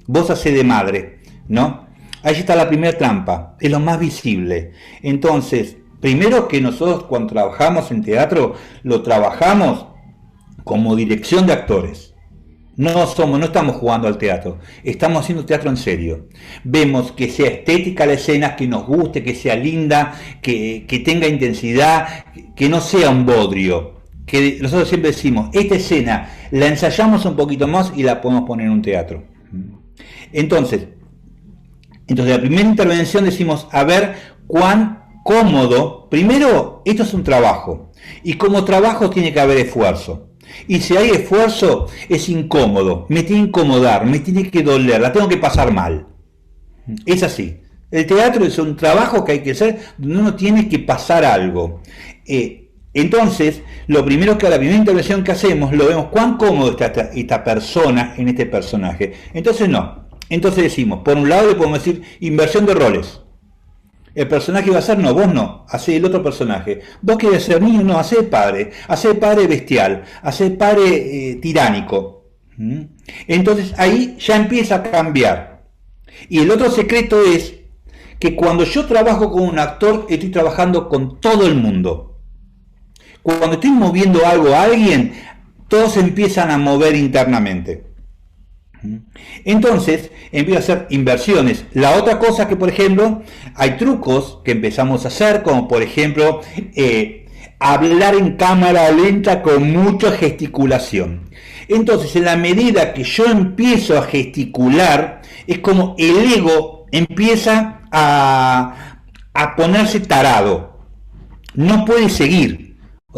vos hacés de madre, ¿no? Ahí está la primera trampa, es lo más visible. Entonces, primero que nosotros cuando trabajamos en teatro, lo trabajamos como dirección de actores. No estamos jugando al teatro, estamos haciendo teatro en serio. Vemos que sea estética la escena, que nos guste, que sea linda, que tenga intensidad, que no sea un bodrio. Que nosotros siempre decimos, esta escena la ensayamos un poquito más y la podemos poner en un teatro. Entonces, la primera intervención decimos, a ver cuán cómodo, primero, esto es un trabajo, y como trabajo tiene que haber esfuerzo. Y si hay esfuerzo, es incómodo, me tiene que incomodar, me tiene que doler, la tengo que pasar mal. Es así. El teatro es un trabajo que hay que hacer donde uno tiene que pasar algo. Entonces, lo primero que a la primera intervención que hacemos, lo vemos cuán cómodo está esta persona en este personaje. Entonces no. Entonces decimos, por un lado le podemos decir inversión de roles. El personaje va a ser, no, vos no, hacé el otro personaje. Vos querés ser niño, no, hacé el padre bestial, hacé el padre tiránico. Entonces ahí ya empieza a cambiar. Y el otro secreto es que cuando yo trabajo con un actor, estoy trabajando con todo el mundo. Cuando estoy moviendo algo a alguien, todos empiezan a mover internamente. Entonces empiezo a hacer inversiones. La otra cosa que, por ejemplo, hay trucos que empezamos a hacer, como por ejemplo hablar en cámara lenta con mucha gesticulación. Entonces, en la medida que yo empiezo a gesticular, es como el ego empieza a ponerse tarado. No puede seguir.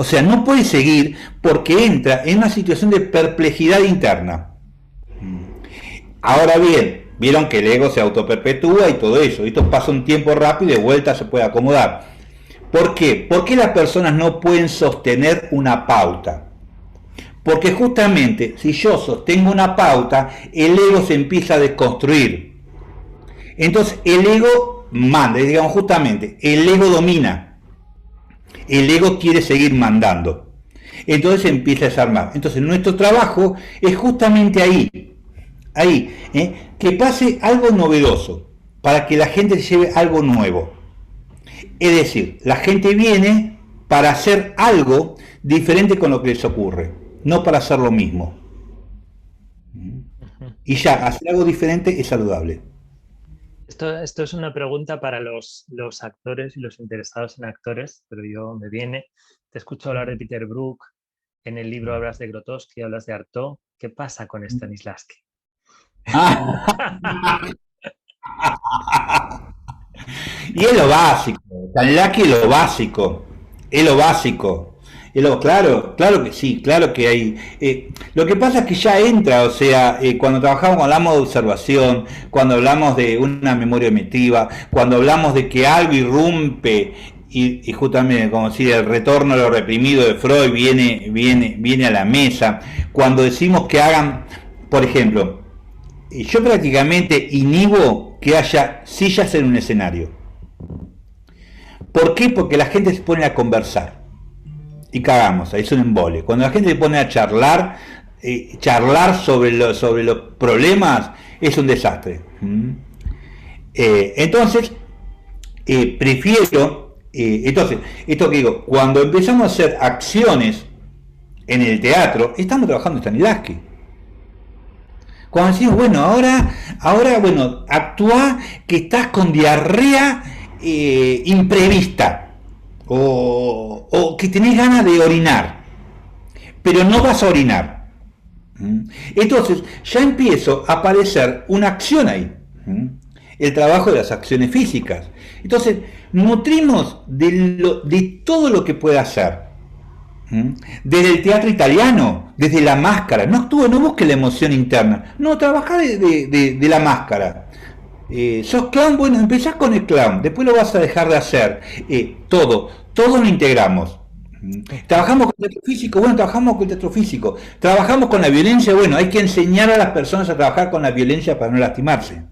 O sea, no puede seguir porque entra en una situación de perplejidad interna. Ahora bien, vieron que el ego se autoperpetúa y todo eso. Esto pasa un tiempo rápido y de vuelta se puede acomodar. ¿Por qué? ¿Por qué las personas no pueden sostener una pauta? Porque justamente si yo sostengo una pauta, el ego se empieza a desconstruir. Entonces el ego manda, digamos justamente, el ego domina. El ego quiere seguir mandando. Entonces empieza a desarmar. Entonces nuestro trabajo es justamente ahí, que pase algo novedoso, para que la gente se lleve algo nuevo. Es decir, la gente viene para hacer algo diferente con lo que les ocurre, no para hacer lo mismo. Y ya, hacer algo diferente es saludable. Esto es una pregunta para los actores y los interesados en actores, pero yo me viene. Te escucho hablar de Peter Brook, en el libro hablas de Grotowski, hablas de Artaud. ¿Qué pasa con Stanislavski? Y es lo básico, Stanislavski es lo básico, es lo básico. Claro, claro que sí, claro que hay. Lo que pasa es que ya entra, o sea, cuando trabajamos, cuando hablamos de observación, cuando hablamos de una memoria emotiva, cuando hablamos de que algo irrumpe y justamente, como decía, el retorno a lo reprimido de Freud viene a la mesa, cuando decimos que hagan, por ejemplo, yo prácticamente inhibo que haya sillas en un escenario. ¿Por qué? Porque la gente se pone a conversar y cagamos, ahí es un embole. Cuando la gente se pone a charlar sobre los problemas es un desastre. Entonces, prefiero, entonces, esto que digo, cuando empezamos a hacer acciones en el teatro, estamos trabajando en Stanislavski. Cuando decimos, bueno, ahora bueno, actúa que estás con diarrea imprevista o que tenés ganas de orinar, pero no vas a orinar. Entonces ya empiezo a aparecer una acción ahí, el trabajo de las acciones físicas. Entonces nutrimos de todo lo que pueda hacer. Desde el teatro italiano, desde la máscara, no actúe, no busque la emoción interna, no, trabaja de la máscara. Sos clown, bueno, empezás con el clown, después lo vas a dejar de hacer. Todo lo integramos. Trabajamos con teatro físico, bueno, trabajamos con teatro físico. Trabajamos con la violencia, bueno, hay que enseñar a las personas a trabajar con la violencia para no lastimarse.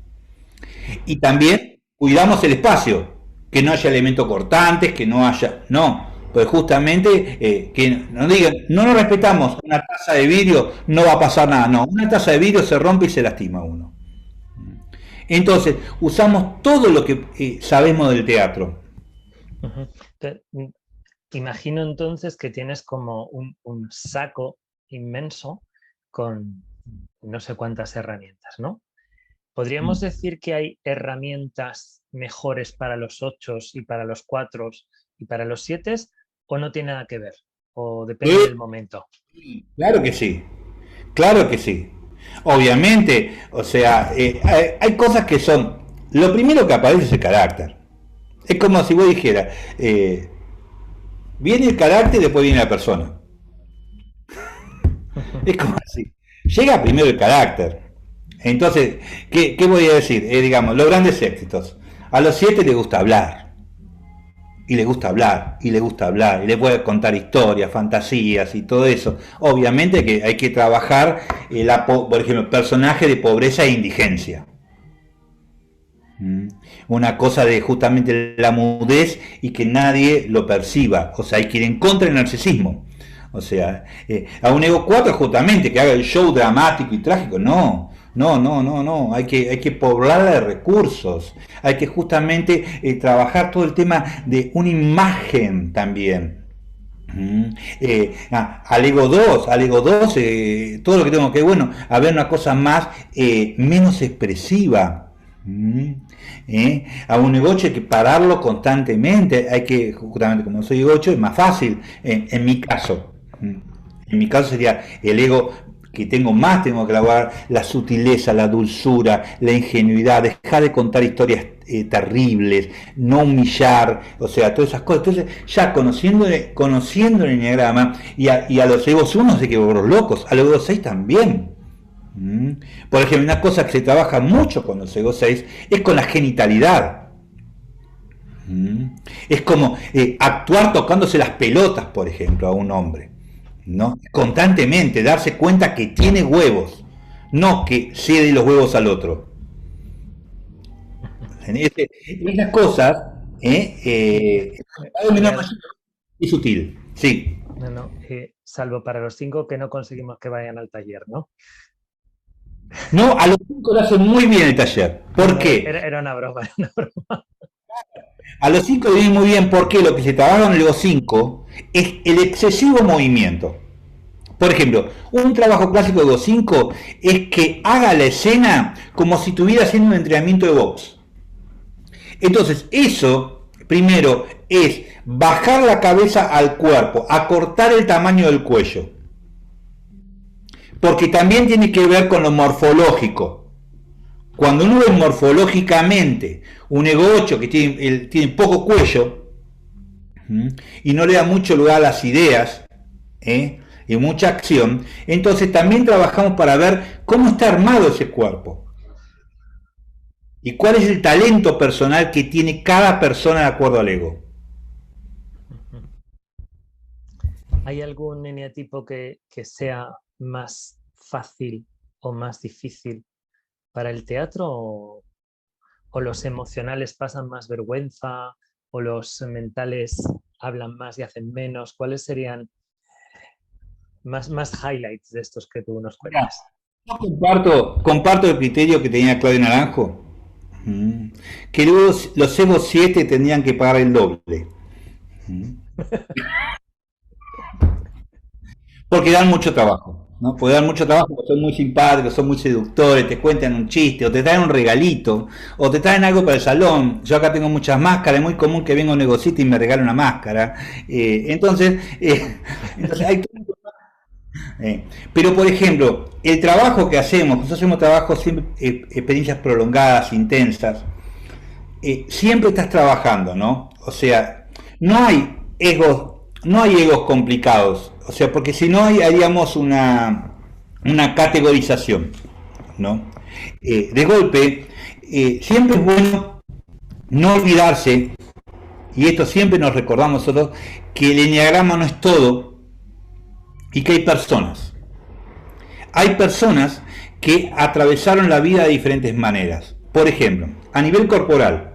Y también cuidamos el espacio, que no haya elementos cortantes, que no haya, no. Pues justamente que nos digan, no nos respetamos, una taza de vidrio no va a pasar nada, no, una taza de vidrio se rompe y se lastima uno. Entonces, usamos todo lo que sabemos del teatro. Imagino entonces que tienes como un saco inmenso con no sé cuántas herramientas, ¿no? ¿Podríamos decir que hay herramientas mejores para los 8 y para los 4 y para los 7? ¿O no tiene nada que ver? ¿O depende del momento? Claro que sí, claro que sí. Obviamente, o sea, hay cosas que son, lo primero que aparece es el carácter. Es como si vos dijeras, viene el carácter y después viene la persona. Es como así. Llega primero el carácter. Entonces, ¿qué voy a decir? Digamos, los grandes éxitos. A los 7 les gusta hablar. Y le gusta hablar, y le gusta hablar, y le puede contar historias, fantasías y todo eso. Obviamente que hay que trabajar, por ejemplo, personaje de pobreza e indigencia. Una cosa de justamente la mudez y que nadie lo perciba. O sea, hay que ir en contra del narcisismo. O sea, a un ego 4 justamente que haga el show dramático y trágico. No, hay que poblarla de recursos, hay que justamente trabajar todo el tema de una imagen también. Al ego 2, todo lo que tengo que, bueno, a ver una cosa más, menos expresiva. A un ego 8 hay que pararlo constantemente, hay que, justamente como soy ego 8, es más fácil, en mi caso. En mi caso sería el ego que tengo que elaborar la sutileza, la dulzura, la ingenuidad, dejar de contar historias terribles, no humillar, o sea, todas esas cosas. Entonces, ya conociendo el enneagrama, y a los egos 1 se que volver locos, a los egos 6 también. Por ejemplo, una cosa que se trabaja mucho con los egos 6 es con la genitalidad. Es como actuar tocándose las pelotas, por ejemplo, a un hombre, ¿no? Constantemente darse cuenta que tiene huevos, no que cede los huevos al otro. Esas cosas es sutil, sí. No, salvo para los 5 que no conseguimos que vayan al taller, ¿no? No, a los 5 lo hacen muy bien el taller. ¿Por qué? Era una broma, A los 5 lo vienen muy bien porque lo que se trabaja en los 5 es el excesivo movimiento. Por ejemplo, un trabajo clásico de los 5 es que haga la escena como si estuviera haciendo un entrenamiento de box. Entonces, eso, primero, es bajar la cabeza al cuerpo, acortar el tamaño del cuello. porque también tiene que ver con lo morfológico. Cuando uno ve morfológicamente un ego 8 que tiene poco cuello, y no le da mucho lugar a las ideas, y mucha acción, entonces también trabajamos para ver cómo está armado ese cuerpo y cuál es el talento personal que tiene cada persona de acuerdo al ego. ¿Hay algún eneatipo que sea más fácil o más difícil para el teatro, o los emocionales pasan más vergüenza, o los mentales hablan más y hacen menos? ¿Cuáles serían más highlights de estos que tú nos cuentas? Yo comparto el criterio que tenía Claudio Naranjo, que luego los Evo 7 tendrían que pagar el doble, porque dan mucho trabajo, ¿no? Porque dan mucho trabajo, porque son muy simpáticos, son muy seductores, te cuentan un chiste, o te traen un regalito, o te traen algo para el salón. Yo acá tengo muchas máscaras, es muy común que venga un negocito y me regale una máscara. Entonces hay pero por ejemplo, el trabajo que hacemos, nosotros hacemos trabajos siempre, experiencias prolongadas, intensas, siempre estás trabajando, ¿no? O sea, no hay egos complicados, o sea, porque si no haríamos una categorización, ¿no? De golpe, siempre es bueno no olvidarse, y esto siempre nos recordamos nosotros, que el enneagrama no es todo y que hay personas. Hay personas que atravesaron la vida de diferentes maneras. Por ejemplo, a nivel corporal,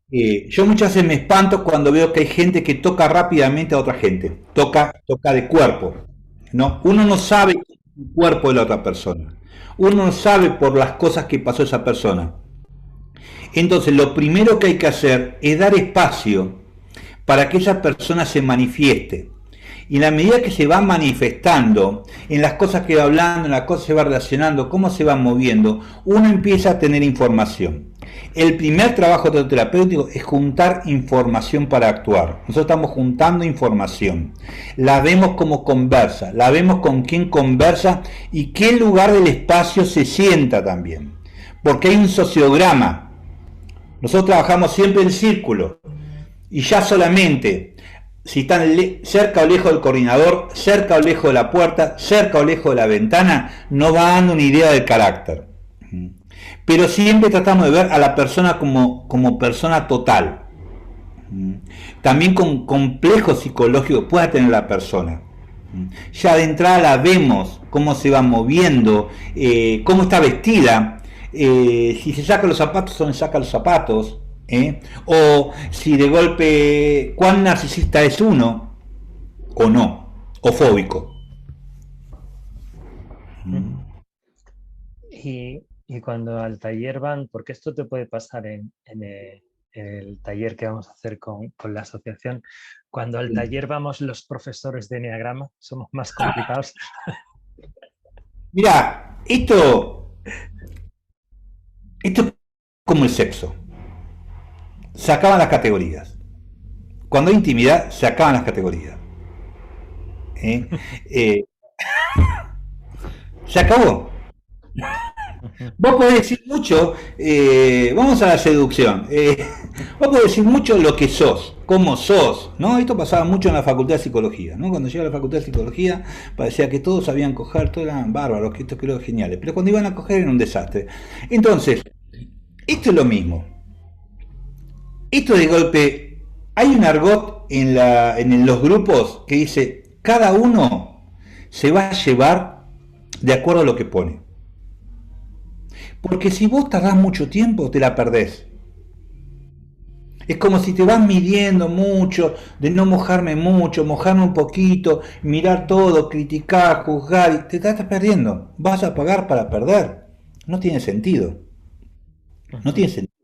yo muchas veces me espanto cuando veo que hay gente que toca rápidamente a otra gente, toca de cuerpo, ¿no? Uno no sabe el cuerpo de la otra persona, uno no sabe por las cosas que pasó esa persona. Entonces, lo primero que hay que hacer es dar espacio para que esa persona se manifieste. Y en la medida que se va manifestando, en las cosas que va hablando, en las cosas que se va relacionando, cómo se va moviendo, uno empieza a tener información. El primer trabajo terapéutico es juntar información para actuar. Nosotros estamos juntando información. La vemos como conversa, la vemos con quién conversa y qué lugar del espacio se sienta también. Porque hay un sociograma. Nosotros trabajamos siempre en círculo. Y ya solamente si están cerca o lejos del coordinador, cerca o lejos de la puerta, cerca o lejos de la ventana, nos va dando una idea del carácter. Pero siempre tratamos de ver a la persona como persona total. También con complejos psicológicos pueda tener la persona. Ya de entrada la vemos, cómo se va moviendo, cómo está vestida, si se saca los zapatos o no se saca los zapatos. O si de golpe cuán narcisista es uno o no, o fóbico. Y cuando al taller van, porque esto te puede pasar en el taller que vamos a hacer con la asociación, cuando al taller vamos los profesores de enneagrama, somos más complicados. Mira, esto es como el sexo. Se acaban las categorías. Cuando hay intimidad, se acaban las categorías. Se acabó. Vos podés decir mucho, vamos a la seducción, vos podés decir mucho lo que sos, cómo sos, ¿no? Esto pasaba mucho en la facultad de psicología, ¿no? Cuando llegué a la facultad de psicología parecía que todos sabían coger, todos eran bárbaros, que esto creo geniales, pero cuando iban a coger era un desastre. Entonces, esto es lo mismo. Esto de golpe, hay un argot en los grupos que dice, cada uno se va a llevar de acuerdo a lo que pone. Porque si vos tardás mucho tiempo, te la perdés. Es como si te vas midiendo mucho, de no mojarme mucho, mojarme un poquito, mirar todo, criticar, juzgar, y te estás perdiendo. Vas a pagar para perder. No tiene sentido. No tiene sentido.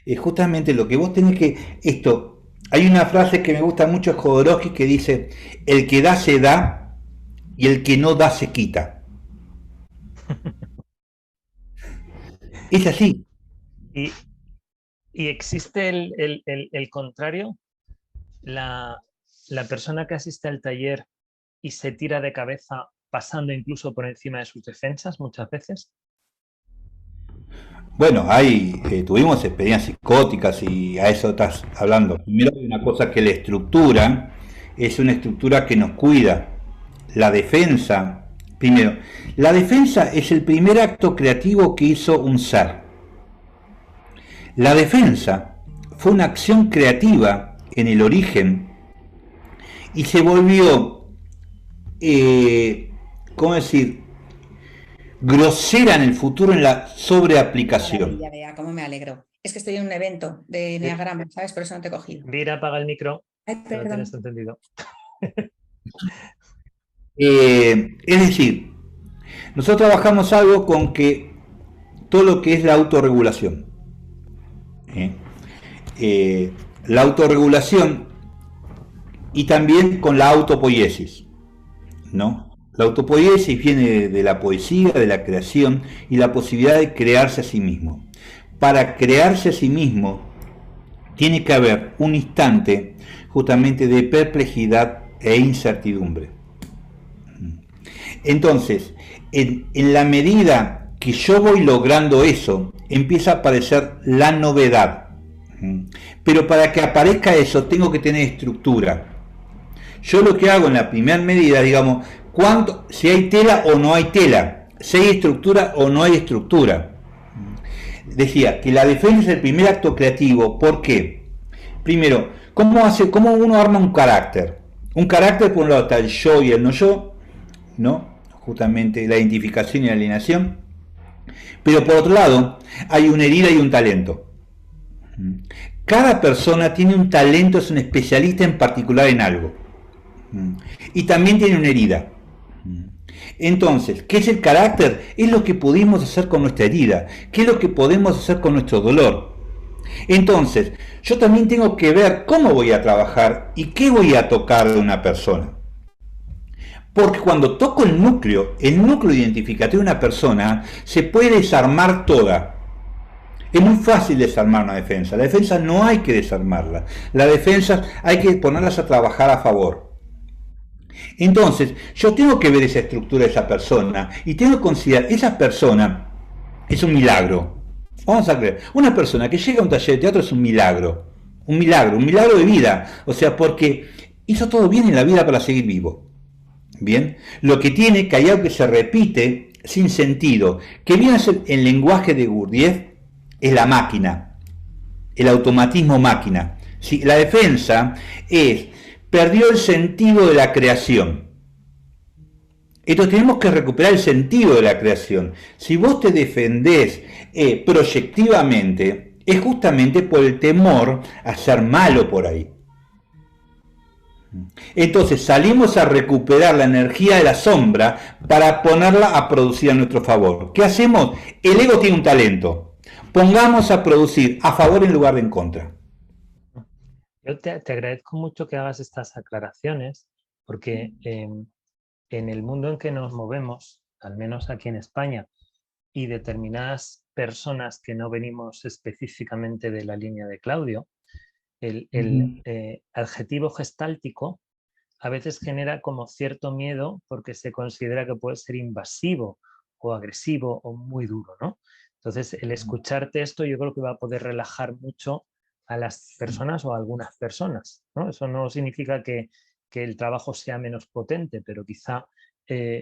Es justamente lo que vos tenés que... Hay una frase que me gusta mucho de Jodorowsky que dice, el que da se da y el que no da se quita. Es así. Y existe el contrario, la persona que asiste al taller y se tira de cabeza pasando incluso por encima de sus defensas muchas veces? Bueno, tuvimos experiencias psicóticas y a eso estás hablando. Primero hay una cosa que la estructura es una estructura que nos cuida. La defensa, primero, la defensa es el primer acto creativo que hizo un ser. La defensa fue una acción creativa en el origen y se volvió, ¿cómo decir?, grosera en el futuro en la sobreaplicación. Ya vea, cómo me alegro. Es que estoy en un evento de Enneagrama, ¿sabes? Por eso no te he cogido. Mira, apaga el micro. Ay, No perdón. tienes entendido. Es decir, nosotros trabajamos algo con que todo lo que es la autorregulación. La autorregulación y también con la autopoiesis, ¿no? La autopoiesis viene de la poesía, de la creación y la posibilidad de crearse a sí mismo. Para crearse a sí mismo tiene que haber un instante justamente de perplejidad e incertidumbre. Entonces, en la medida que yo voy logrando eso, empieza a aparecer la novedad. Pero para que aparezca eso, tengo que tener estructura. Yo lo que hago en la primera medida, digamos, si hay tela o no hay tela, si hay estructura o no hay estructura. Decía que la defensa es el primer acto creativo. ¿Por qué? Primero, ¿cómo uno arma un carácter? Un carácter, por un lado está el yo y el no yo, ¿no? Justamente la identificación y la alienación. Pero por otro lado, hay una herida y un talento. Cada persona tiene un talento, es un especialista en particular en algo. Y también tiene una herida. Entonces, ¿qué es el carácter? Es lo que pudimos hacer con nuestra herida. ¿Qué es lo que podemos hacer con nuestro dolor? Entonces, yo también tengo que ver cómo voy a trabajar y qué voy a tocar de una persona. Porque cuando toco el núcleo identificativo de una persona, se puede desarmar toda. Es muy fácil desarmar una defensa. La defensa no hay que desarmarla. La defensa hay que ponerlas a trabajar a favor. Entonces, yo tengo que ver esa estructura de esa persona y tengo que considerar, esa persona es un milagro. Vamos a creer, una persona que llega a un taller de teatro es un milagro de vida. O sea, porque hizo todo bien en la vida para seguir vivo. Bien, lo que tiene que hay algo que se repite sin sentido, que viene a ser el lenguaje de Gurdjieff, es la máquina, el automatismo máquina. ¿Sí? La defensa perdió el sentido de la creación. Entonces tenemos que recuperar el sentido de la creación. Si vos te defendés proyectivamente, es justamente por el temor a ser malo por ahí. Entonces salimos a recuperar la energía de la sombra para ponerla a producir a nuestro favor. ¿Qué hacemos? El ego tiene un talento. Pongamos a producir a favor en lugar de en contra. Yo te agradezco mucho que hagas estas aclaraciones, porque en el mundo en que nos movemos, al menos aquí en España, y determinadas personas que no venimos específicamente de la línea de Claudio, el adjetivo gestáltico a veces genera como cierto miedo porque se considera que puede ser invasivo o agresivo o muy duro, ¿no? Entonces, el escucharte esto yo creo que va a poder relajar mucho a las personas o a algunas personas, ¿no? Eso no significa que el trabajo sea menos potente, pero quizá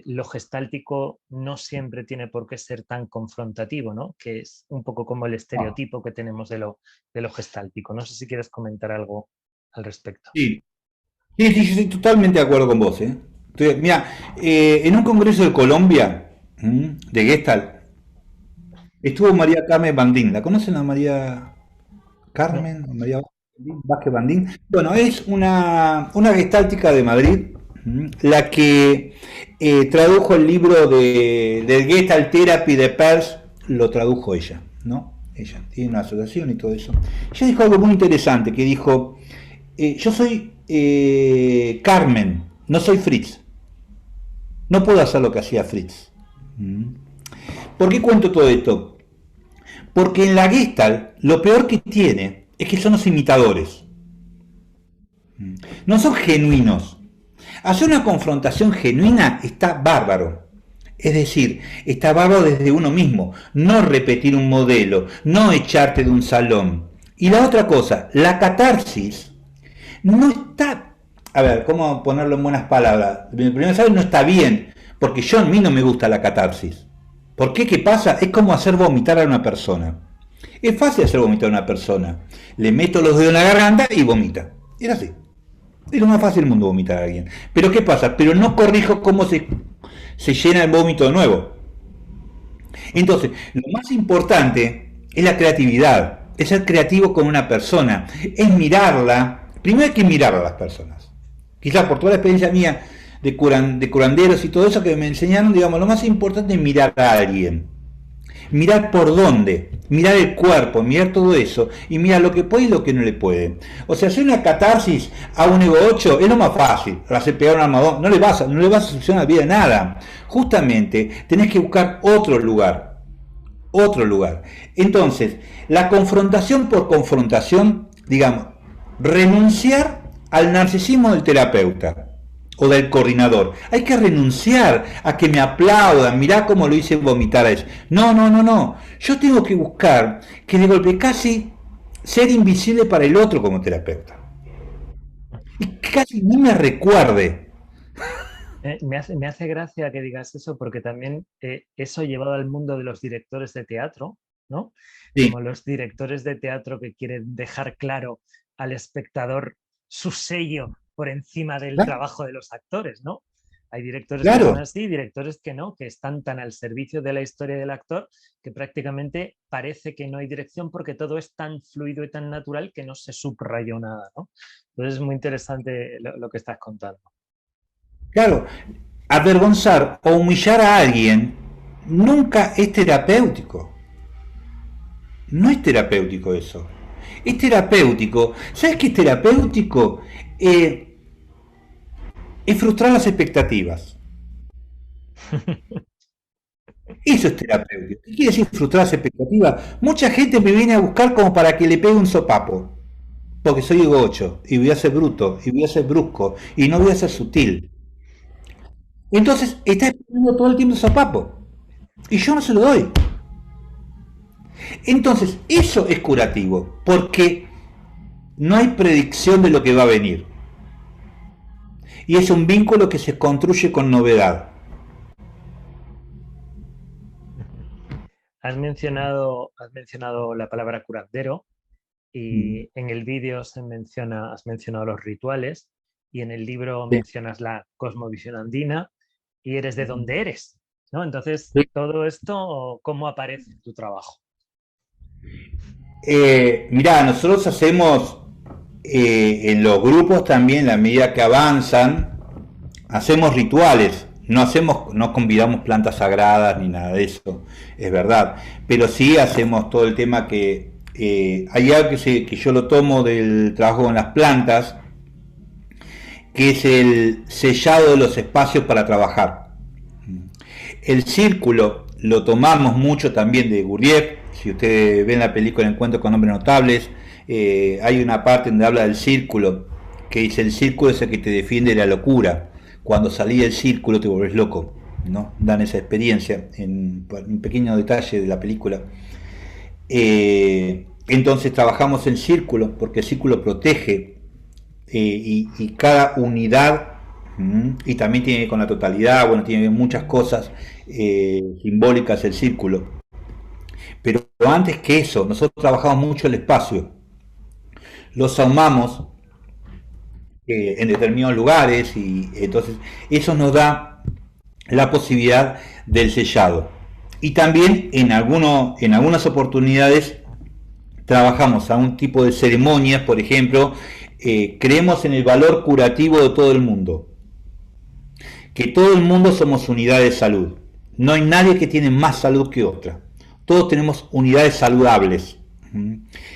lo gestáltico no siempre tiene por qué ser tan confrontativo, ¿no? Que es un poco como el estereotipo que tenemos de lo gestáltico. No sé si quieres comentar algo al respecto. Sí, yo estoy totalmente de acuerdo con vos. Mira, en un congreso de Colombia, de Gestalt, estuvo María Carmen Bandín. ¿La conocen a María Carmen? No. María Vázquez Bandín. Bueno, es una gestáltica de Madrid, la que tradujo el libro del Gestalt Therapy de Peirce, lo tradujo ella, ¿no? Ella tiene una asociación y todo eso. Ella dijo algo muy interesante, que dijo, yo soy Carmen, no soy Fritz. No puedo hacer lo que hacía Fritz. ¿Por qué cuento todo esto? Porque en la Gestalt lo peor que tiene es que son los imitadores. No son genuinos. Hacer una confrontación genuina está bárbaro. Es decir, está bárbaro desde uno mismo, no repetir un modelo, no echarte de un salón. Y la otra cosa, la catarsis no está, a ver, ¿cómo ponerlo en buenas palabras? Primero, ¿sabes? No está bien, porque a mí no me gusta la catarsis. ¿Por qué? ¿Qué pasa? Es como hacer vomitar a una persona. Es fácil hacer vomitar a una persona. Le meto los dedos en la garganta y vomita. Es así. Es lo más fácil del mundo vomitar a alguien. Pero ¿qué pasa? Pero no corrijo cómo se llena el vómito de nuevo. Entonces, lo más importante es la creatividad. Es ser creativo con una persona. Es mirarla. Primero hay que mirar a las personas. Quizás por toda la experiencia mía de curanderos y todo eso que me enseñaron, digamos, lo más importante es mirar a alguien. Mirar por dónde, mirar el cuerpo, mirar todo eso, y mirar lo que puede y lo que no le puede. O sea, hacer una catarsis a un ego 8 es lo más fácil, hacer pegar un armadón, no le vas a solucionar la vida de nada. Justamente, tenés que buscar otro lugar. Entonces, la confrontación por confrontación, digamos, renunciar al narcisismo del terapeuta o del coordinador. Hay que renunciar a que me aplaudan, mirá cómo lo hice vomitar a eso. No. Yo tengo que buscar que de golpe casi ser invisible para el otro como terapeuta. Y casi ni me recuerde. Me hace gracia que digas eso porque también eso llevado al mundo de los directores de teatro, ¿no? Sí. Como los directores de teatro que quieren dejar claro al espectador su sello por encima del trabajo de los actores, ¿no? Hay directores que son así, directores que no, que están tan al servicio de la historia del actor que prácticamente parece que no hay dirección porque todo es tan fluido y tan natural que no se subrayó nada, ¿no? Entonces es muy interesante lo que estás contando. Claro, avergonzar o humillar a alguien nunca es terapéutico. No es terapéutico eso. Es terapéutico. ¿Sabes qué es terapéutico? Es frustrar las expectativas. Eso es terapéutico. ¿Qué quiere decir frustrar las expectativas? Mucha gente me viene a buscar como para que le pegue un sopapo. Porque soy ego 8 y voy a ser bruto y voy a ser brusco y no voy a ser sutil. Entonces está esperando todo el tiempo el sopapo. Y yo no se lo doy. Entonces eso es curativo. Porque no hay predicción de lo que va a venir. Y es un vínculo que se construye con novedad. Has mencionado la palabra curandero y en el vídeo has mencionado los rituales y en el libro mencionas la cosmovisión andina y eres de donde eres, ¿no? Entonces, todo esto, ¿cómo aparece en tu trabajo? Mirá, nosotros hacemos en los grupos también, a medida que avanzan, hacemos rituales. No convidamos plantas sagradas ni nada de eso, es verdad. Pero sí hacemos todo el tema que hay algo que yo lo tomo del trabajo con las plantas, que es el sellado de los espacios para trabajar. El círculo lo tomamos mucho también de Gurdjieff. Si ustedes ven la película Encuentros con hombres notables, hay una parte donde habla del círculo, que dice: el círculo es el que te defiende de la locura. Cuando salís del círculo te volvés loco, ¿no? Dan esa experiencia en un pequeño detalle de la película. Entonces trabajamos en círculo porque el círculo protege y cada unidad, y también tiene con la totalidad, bueno, tiene muchas cosas simbólicas el círculo. Pero antes que eso, nosotros trabajamos mucho el espacio, lo sahumamos en determinados lugares y entonces eso nos da la posibilidad del sellado. Y también en algunas oportunidades trabajamos a un tipo de ceremonias, por ejemplo, creemos en el valor curativo de todo el mundo, que todo el mundo somos unidad de salud, no hay nadie que tiene más salud que otra, todos tenemos unidades saludables.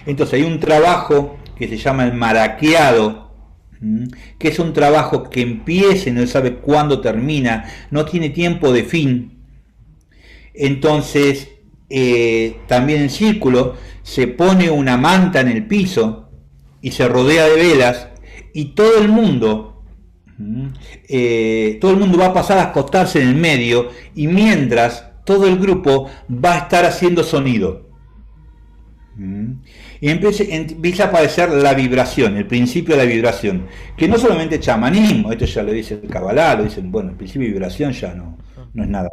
Entonces hay un trabajo que se llama el maraqueado, que es un trabajo que empieza y no sabe cuándo termina, no tiene tiempo de fin. Entonces también en círculo se pone una manta en el piso y se rodea de velas y todo el mundo Todo el mundo va a pasar a acostarse en el medio y mientras todo el grupo va a estar haciendo sonido. Y empieza a aparecer la vibración, el principio de la vibración, que no solamente chamanismo, esto ya lo dice el Kabbalah, lo dicen, bueno, el principio de vibración ya no es nada,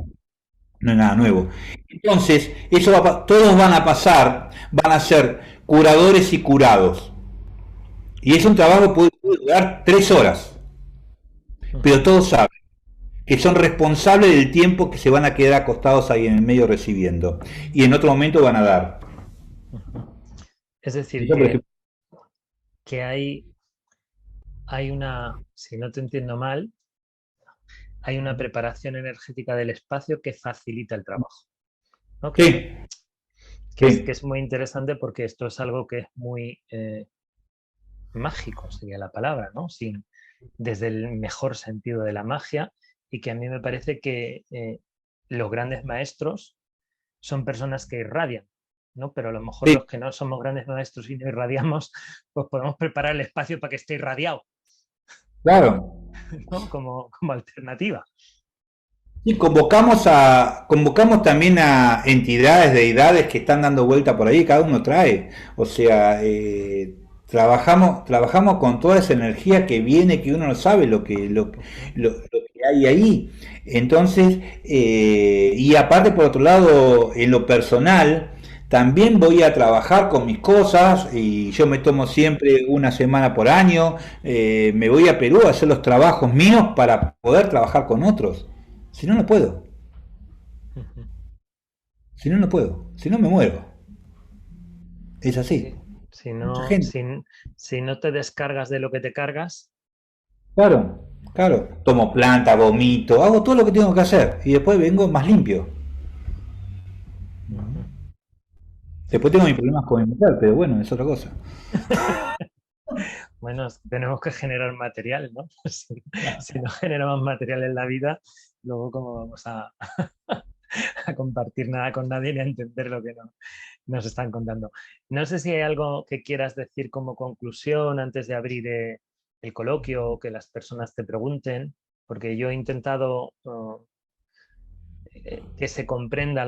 no es nada nuevo. Entonces, todos van a pasar, van a ser curadores y curados. Y es un trabajo que puede durar 3 horas, pero todos saben que son responsables del tiempo que se van a quedar acostados ahí en el medio recibiendo. Y en otro momento van a dar. Es decir, Yo, por ejemplo, que hay una, si no te entiendo mal, hay una preparación energética del espacio que facilita el trabajo, ¿no? sí, Que es muy interesante porque esto es algo que es muy mágico, sería la palabra, ¿no? Desde el mejor sentido de la magia, y que a mí me parece que los grandes maestros son personas que irradian, ¿no? Pero a lo mejor sí, los que no somos grandes maestros y no irradiamos, pues podemos preparar el espacio para que esté irradiado, claro. ¿no? Como alternativa. Y convocamos también a entidades, deidades que están dando vuelta por ahí, cada uno trae. O sea, trabajamos con toda esa energía que viene, que uno no sabe lo que hay ahí. Entonces, y aparte por otro lado, en lo personal, también voy a trabajar con mis cosas y yo me tomo siempre una semana por año, me voy a Perú a hacer los trabajos míos para poder trabajar con otros. Si no, no puedo. Si no, no puedo. Si no, me muero. Es así. Sí. Si Mucha no, gente. si no te descargas de lo que te cargas, Claro, claro. Tomo planta, vomito, hago todo lo que tengo que hacer y después vengo más limpio. Después tengo mis problemas con mi mujer, pero bueno, es otra cosa. bueno, tenemos que generar material, ¿no? Si no generamos material en la vida, luego cómo vamos a compartir nada con nadie ni a entender lo que nos están contando. No sé si hay algo que quieras decir como conclusión antes de abrir el coloquio o que las personas te pregunten, porque yo he intentado que se comprenda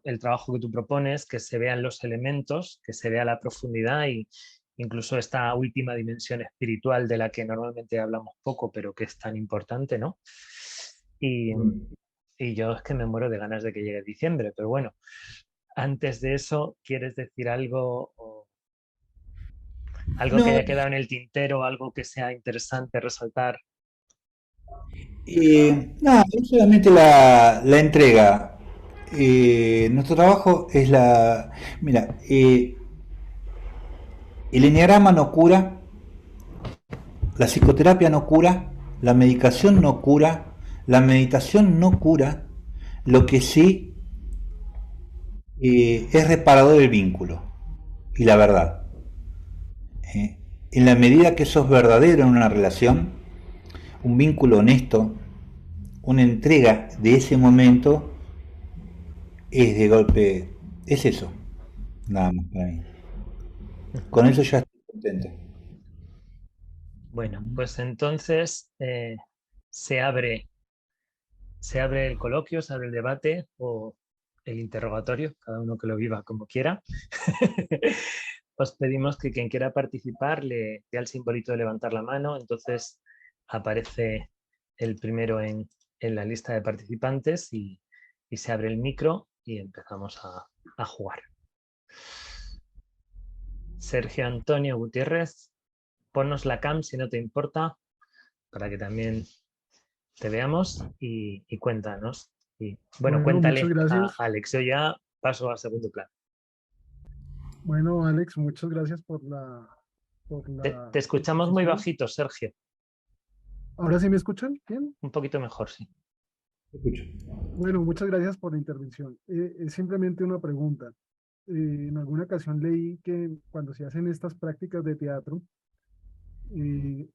el trabajo que tú propones, que se vean los elementos, que se vea la profundidad y incluso esta última dimensión espiritual de la que normalmente hablamos poco, pero que es tan importante, ¿no? Y, y yo es que me muero de ganas de que llegue diciembre, pero bueno, antes de eso, ¿quieres decir algo o algo que No, haya quedado en el tintero, algo que sea interesante resaltar? nada, es solamente la entrega. Nuestro trabajo es la... Mira, el enneagrama no cura, la psicoterapia no cura, la medicación no cura, la meditación no cura, lo que sí es reparador del vínculo y la verdad. ¿Eh? En la medida que sos verdadero en una relación, un vínculo honesto, una entrega de ese momento, es de golpe, es eso, nada más para mí. Con eso ya estoy contento. Bueno, pues entonces se abre, se abre el coloquio, se abre el debate o el interrogatorio, cada uno que lo viva como quiera. Os pedimos que quien quiera participar le dé al simbolito de levantar la mano, entonces aparece el primero en la lista de participantes y se abre el micro y empezamos a jugar. Sergio Antonio Gutiérrez, ponnos la cam si no te importa, para que también te veamos y cuéntanos. Y, bueno, Bueno, muchas cuéntale a gracias. Alex. Yo ya paso a segundo plano. Bueno, Alex, muchas gracias por Te la escuchamos muy exposición. bajito, Sergio. ¿Ahora sí me escuchan? ¿Bien? Un poquito mejor, sí. Escucho. Bueno, muchas gracias por la intervención. Es simplemente una pregunta. En alguna ocasión leí que cuando se hacen estas prácticas de teatro,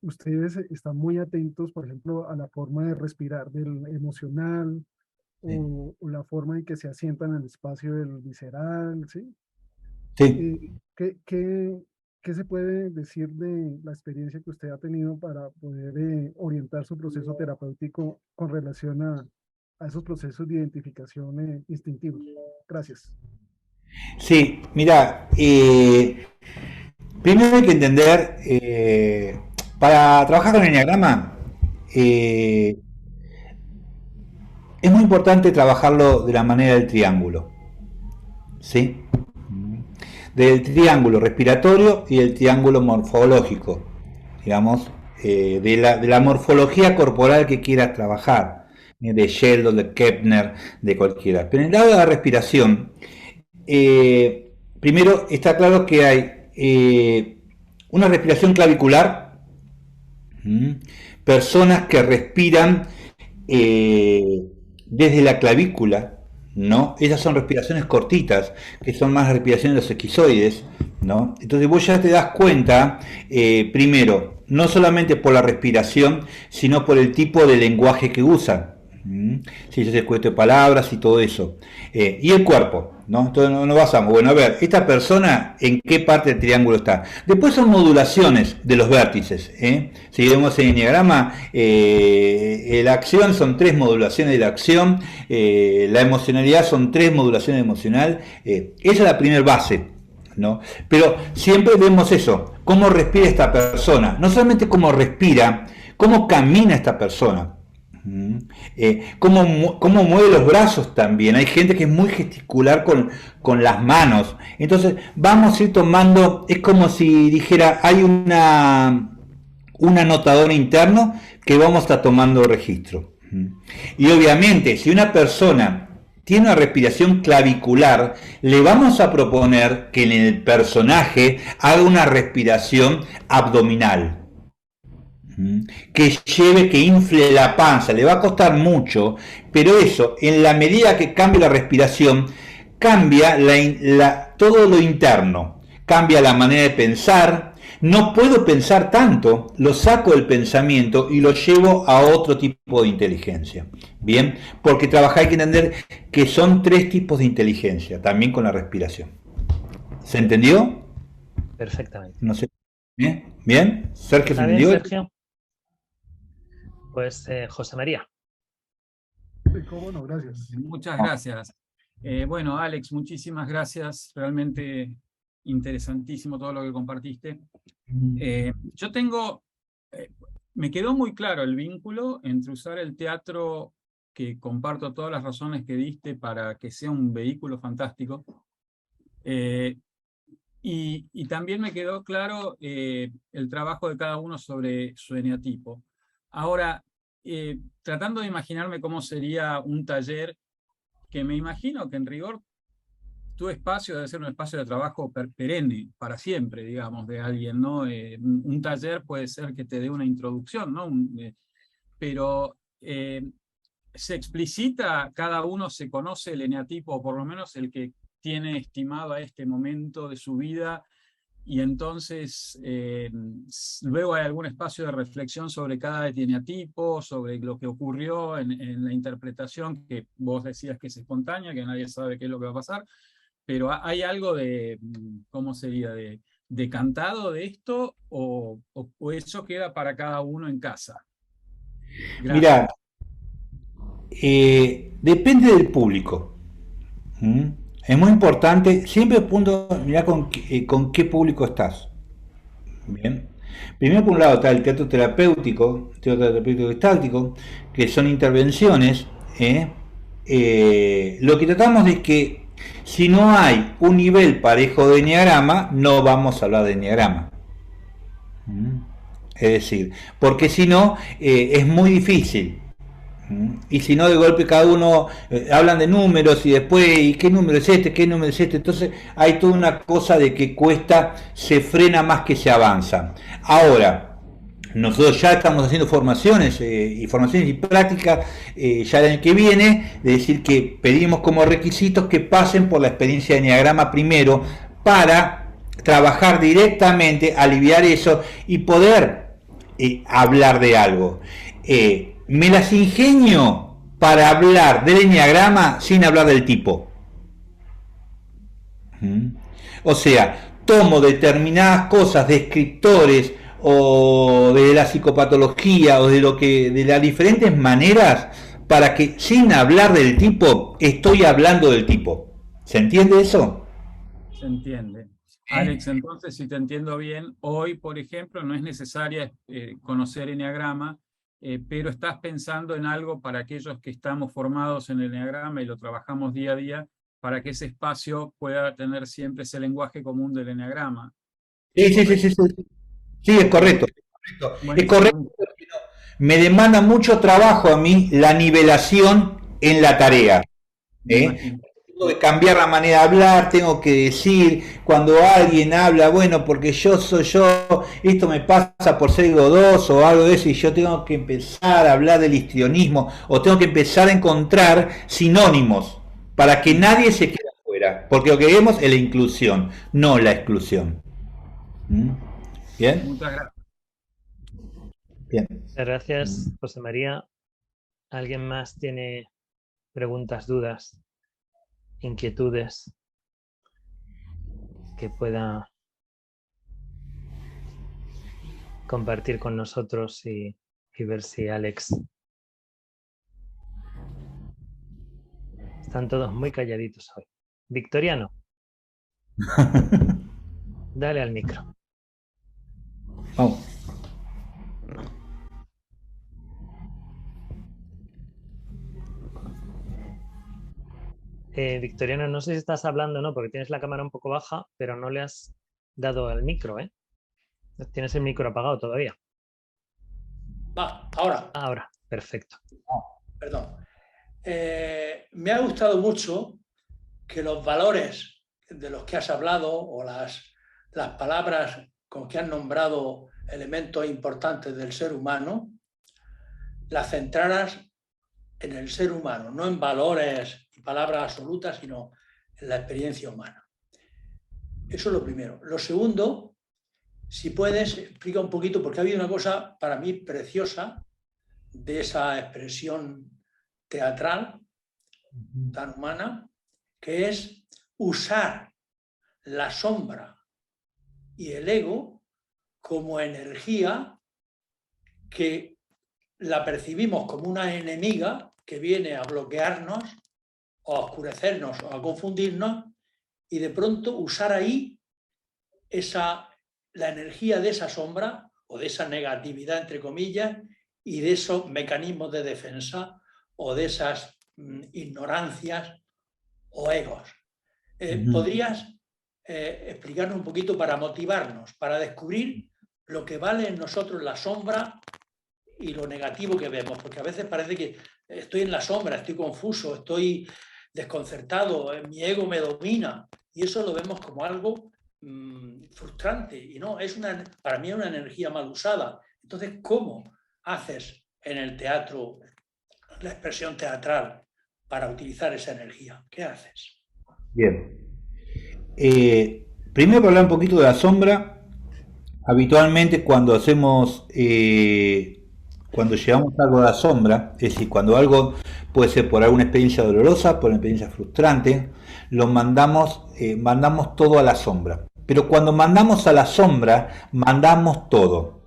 ustedes están muy atentos, por ejemplo, a la forma de respirar del emocional Sí. o la forma en que se asientan en el espacio del visceral, ¿sí? Sí. Eh, ¿qué, qué, ¿qué se puede decir de la experiencia que usted ha tenido para poder orientar su proceso terapéutico con relación a esos procesos de identificación instintivos? Gracias. Sí, mira, primero hay que entender, para trabajar con el enneagrama, eh, es muy importante trabajarlo de la manera del triángulo, ¿sí? Del triángulo respiratorio y del triángulo morfológico, digamos, de la morfología corporal que quieras trabajar, de Sheldon, de Kepner, de cualquiera. Pero en el lado de la respiración, primero está claro que hay una respiración clavicular, personas que respiran desde la clavícula, ¿no? Esas son respiraciones cortitas, que son más respiraciones de los esquizoides, ¿no? Entonces vos ya te das cuenta, primero, no solamente por la respiración, sino por el tipo de lenguaje que usan. Si es el cuento de palabras y todo eso. Y el cuerpo, ¿no? Entonces no basamos. Bueno, a ver, esta persona, ¿en qué parte del triángulo está? Después son modulaciones de los vértices. Si vemos el enneagrama, la acción son 3 modulaciones de la acción, la emocionalidad son 3 modulaciones emocional. Esa es la primera base, ¿no? Pero siempre vemos eso, cómo respira esta persona. No solamente cómo respira, cómo camina esta persona. Cómo mueve los brazos también. Hay gente que es muy gesticular con las manos. Entonces vamos a ir tomando, es como si dijera, hay un anotador interno que vamos a estar tomando registro. Y obviamente, si una persona tiene una respiración clavicular, le vamos a proponer que en el personaje haga una respiración abdominal. Que lleve, que infle la panza, le va a costar mucho, pero eso, en la medida que cambie la respiración, cambia todo lo interno, cambia la manera de pensar. No puedo pensar tanto, lo saco del pensamiento y lo llevo a otro tipo de inteligencia. Bien, porque hay que entender que son 3 tipos de inteligencia, también con la respiración. ¿Se entendió? Perfectamente. No sé. ¿Bien? ¿Bien? ¿Sergio se ¿Está bien, entendió? Sergio? Pues José María. Sí, cómo no, gracias. Muchas gracias. Bueno, Alex, muchísimas gracias. Realmente interesantísimo todo lo que compartiste. Yo me quedó muy claro el vínculo entre usar el teatro, que comparto todas las razones que diste para que sea un vehículo fantástico. Y también me quedó claro el trabajo de cada uno sobre su eneatipo. Ahora, tratando de imaginarme cómo sería un taller, que me imagino que en rigor tu espacio debe ser un espacio de trabajo perenne, para siempre, digamos, de alguien, ¿no? Un taller puede ser que te dé una introducción, ¿no? Pero se explicita, cada uno se conoce el eneatipo, o por lo menos el que tiene estimado a este momento de su vida, y entonces luego hay algún espacio de reflexión sobre cada eneatipo, sobre lo que ocurrió en la interpretación, que vos decías que es espontánea, que nadie sabe qué es lo que va a pasar, pero hay algo de, ¿cómo sería?, de cantado de esto, o eso queda para cada uno en casa. Mira, depende del público. Es muy importante, siempre mirar con qué público estás. Bien. Primero, por un lado, está el teatro terapéutico gestáltico, que son intervenciones. Lo que tratamos es que si no hay un nivel parejo de enneagrama, no vamos a hablar de enneagrama. Es decir, porque si no, es muy difícil. Y si no, de golpe cada uno hablan de números y después, ¿y qué número es este? ¿Qué número es este? Entonces hay toda una cosa de que cuesta, se frena más que se avanza. Ahora, nosotros ya estamos haciendo formaciones y prácticas ya el año que viene, de decir que pedimos como requisitos que pasen por la experiencia de enneagrama primero para trabajar directamente, aliviar eso y poder hablar de algo. Me las ingenio para hablar del enneagrama sin hablar del tipo. O sea, tomo determinadas cosas de escritores o de la psicopatología o de las diferentes maneras para que sin hablar del tipo estoy hablando del tipo. ¿Se entiende eso? Se entiende. Alex, entonces, si te entiendo bien, hoy, por ejemplo, no es necesaria conocer Eneagrama, pero estás pensando en algo para aquellos que estamos formados en el Eneagrama y lo trabajamos día a día, para que ese espacio pueda tener siempre ese lenguaje común del Eneagrama. Sí, es correcto. Es correcto. Me demanda mucho trabajo a mí la nivelación en la tarea. Tengo que cambiar la manera de hablar, tengo que decir, cuando alguien habla, bueno, porque yo soy yo, esto me pasa por ser Godós o algo de eso, y yo tengo que empezar a hablar del histrionismo, o tengo que empezar a encontrar sinónimos, para que nadie se quede afuera, porque lo que queremos es la inclusión, no la exclusión. ¿Bien? Muchas gracias. Bien. Gracias, José María. ¿Alguien más tiene preguntas, dudas, inquietudes que pueda compartir con nosotros y ver si Alex... Están todos muy calladitos hoy. Victoriano, dale al micro. Vamos. Victoriano, no sé si estás hablando o no, porque tienes la cámara un poco baja, pero no le has dado al micro, ¿eh? Tienes el micro apagado todavía. Va, ahora. Ahora, perfecto. Perdón. Me ha gustado mucho que los valores de los que has hablado o las palabras con que has nombrado elementos importantes del ser humano, las centraras en el ser humano, no en valores y palabras absolutas, sino en la experiencia humana. Eso es lo primero. Lo segundo, si puedes, explica un poquito, porque ha habido una cosa para mí preciosa de esa expresión teatral tan humana, que es usar la sombra y el ego como energía que la percibimos como una enemiga que viene a bloquearnos o a oscurecernos o a confundirnos, y de pronto usar ahí la energía de esa sombra o de esa negatividad, entre comillas, y de esos mecanismos de defensa o de esas ignorancias o egos. ¿Podrías explicarnos un poquito para motivarnos, para descubrir lo que vale en nosotros la sombra y lo negativo que vemos? Porque a veces parece que estoy en la sombra, estoy confuso, estoy desconcertado, mi ego me domina, y eso lo vemos como algo frustrante, y no, para mí es una energía mal usada. Entonces, ¿cómo haces en el teatro la expresión teatral para utilizar esa energía? ¿Qué haces? Bien. Primero, para hablar un poquito de la sombra, habitualmente cuando llevamos algo a la sombra, es decir, cuando algo puede ser por alguna experiencia dolorosa, por una experiencia frustrante, lo mandamos todo a la sombra. Pero cuando mandamos a la sombra, mandamos todo.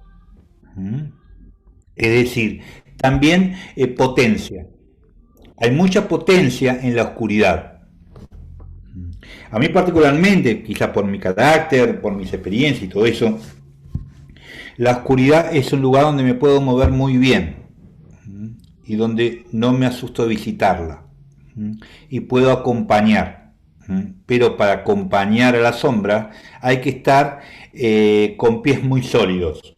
Es decir, también potencia. Hay mucha potencia en la oscuridad. A mí particularmente, quizás por mi carácter, por mis experiencias y todo eso, la oscuridad es un lugar donde me puedo mover muy bien y donde no me asusto de visitarla y puedo acompañar. Pero para acompañar a la sombra hay que estar con pies muy sólidos.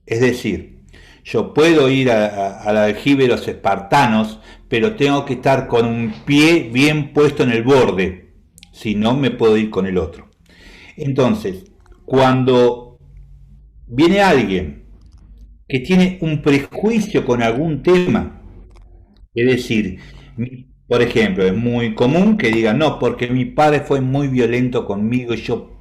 Es decir, yo puedo ir al aljibe de los espartanos, pero tengo que estar con un pie bien puesto en el borde, si no me puedo ir con el otro. Entonces, cuando viene alguien que tiene un prejuicio con algún tema, es decir, por ejemplo, es muy común que digan, no, porque mi padre fue muy violento conmigo y yo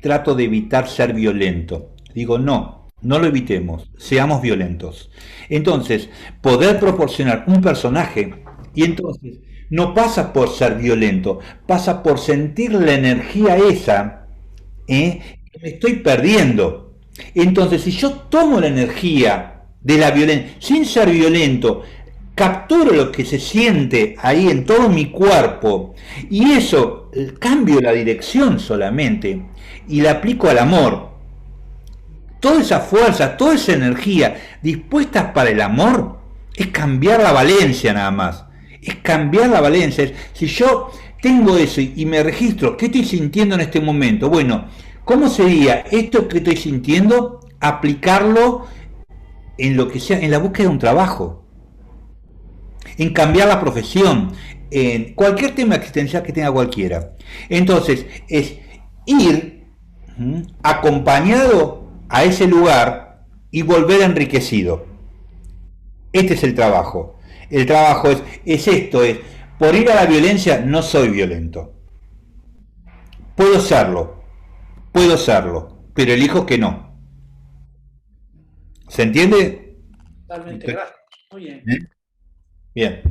trato de evitar ser violento. Digo, no lo evitemos, seamos violentos. Entonces, poder proporcionar un personaje, y entonces no pasa por ser violento, pasa por sentir la energía esa que me estoy perdiendo. Entonces, si yo tomo la energía de la violencia, sin ser violento, capturo lo que se siente ahí en todo mi cuerpo, y eso, cambio la dirección solamente, y la aplico al amor. Toda esa fuerza, toda esa energía dispuestas para el amor, es cambiar la valencia nada más. Es cambiar la valencia. Si yo tengo eso y me registro, ¿qué estoy sintiendo en este momento? Bueno, ¿cómo sería esto que estoy sintiendo aplicarlo en lo que sea, en la búsqueda de un trabajo, en cambiar la profesión, en cualquier tema existencial que tenga cualquiera? Entonces, es ir acompañado a ese lugar y volver enriquecido. Este es el trabajo. El trabajo es esto, es, por ir a la violencia no soy violento. Puedo serlo, pero elijo que no. ¿Se entiende? Totalmente, gracias. Muy bien. Bien.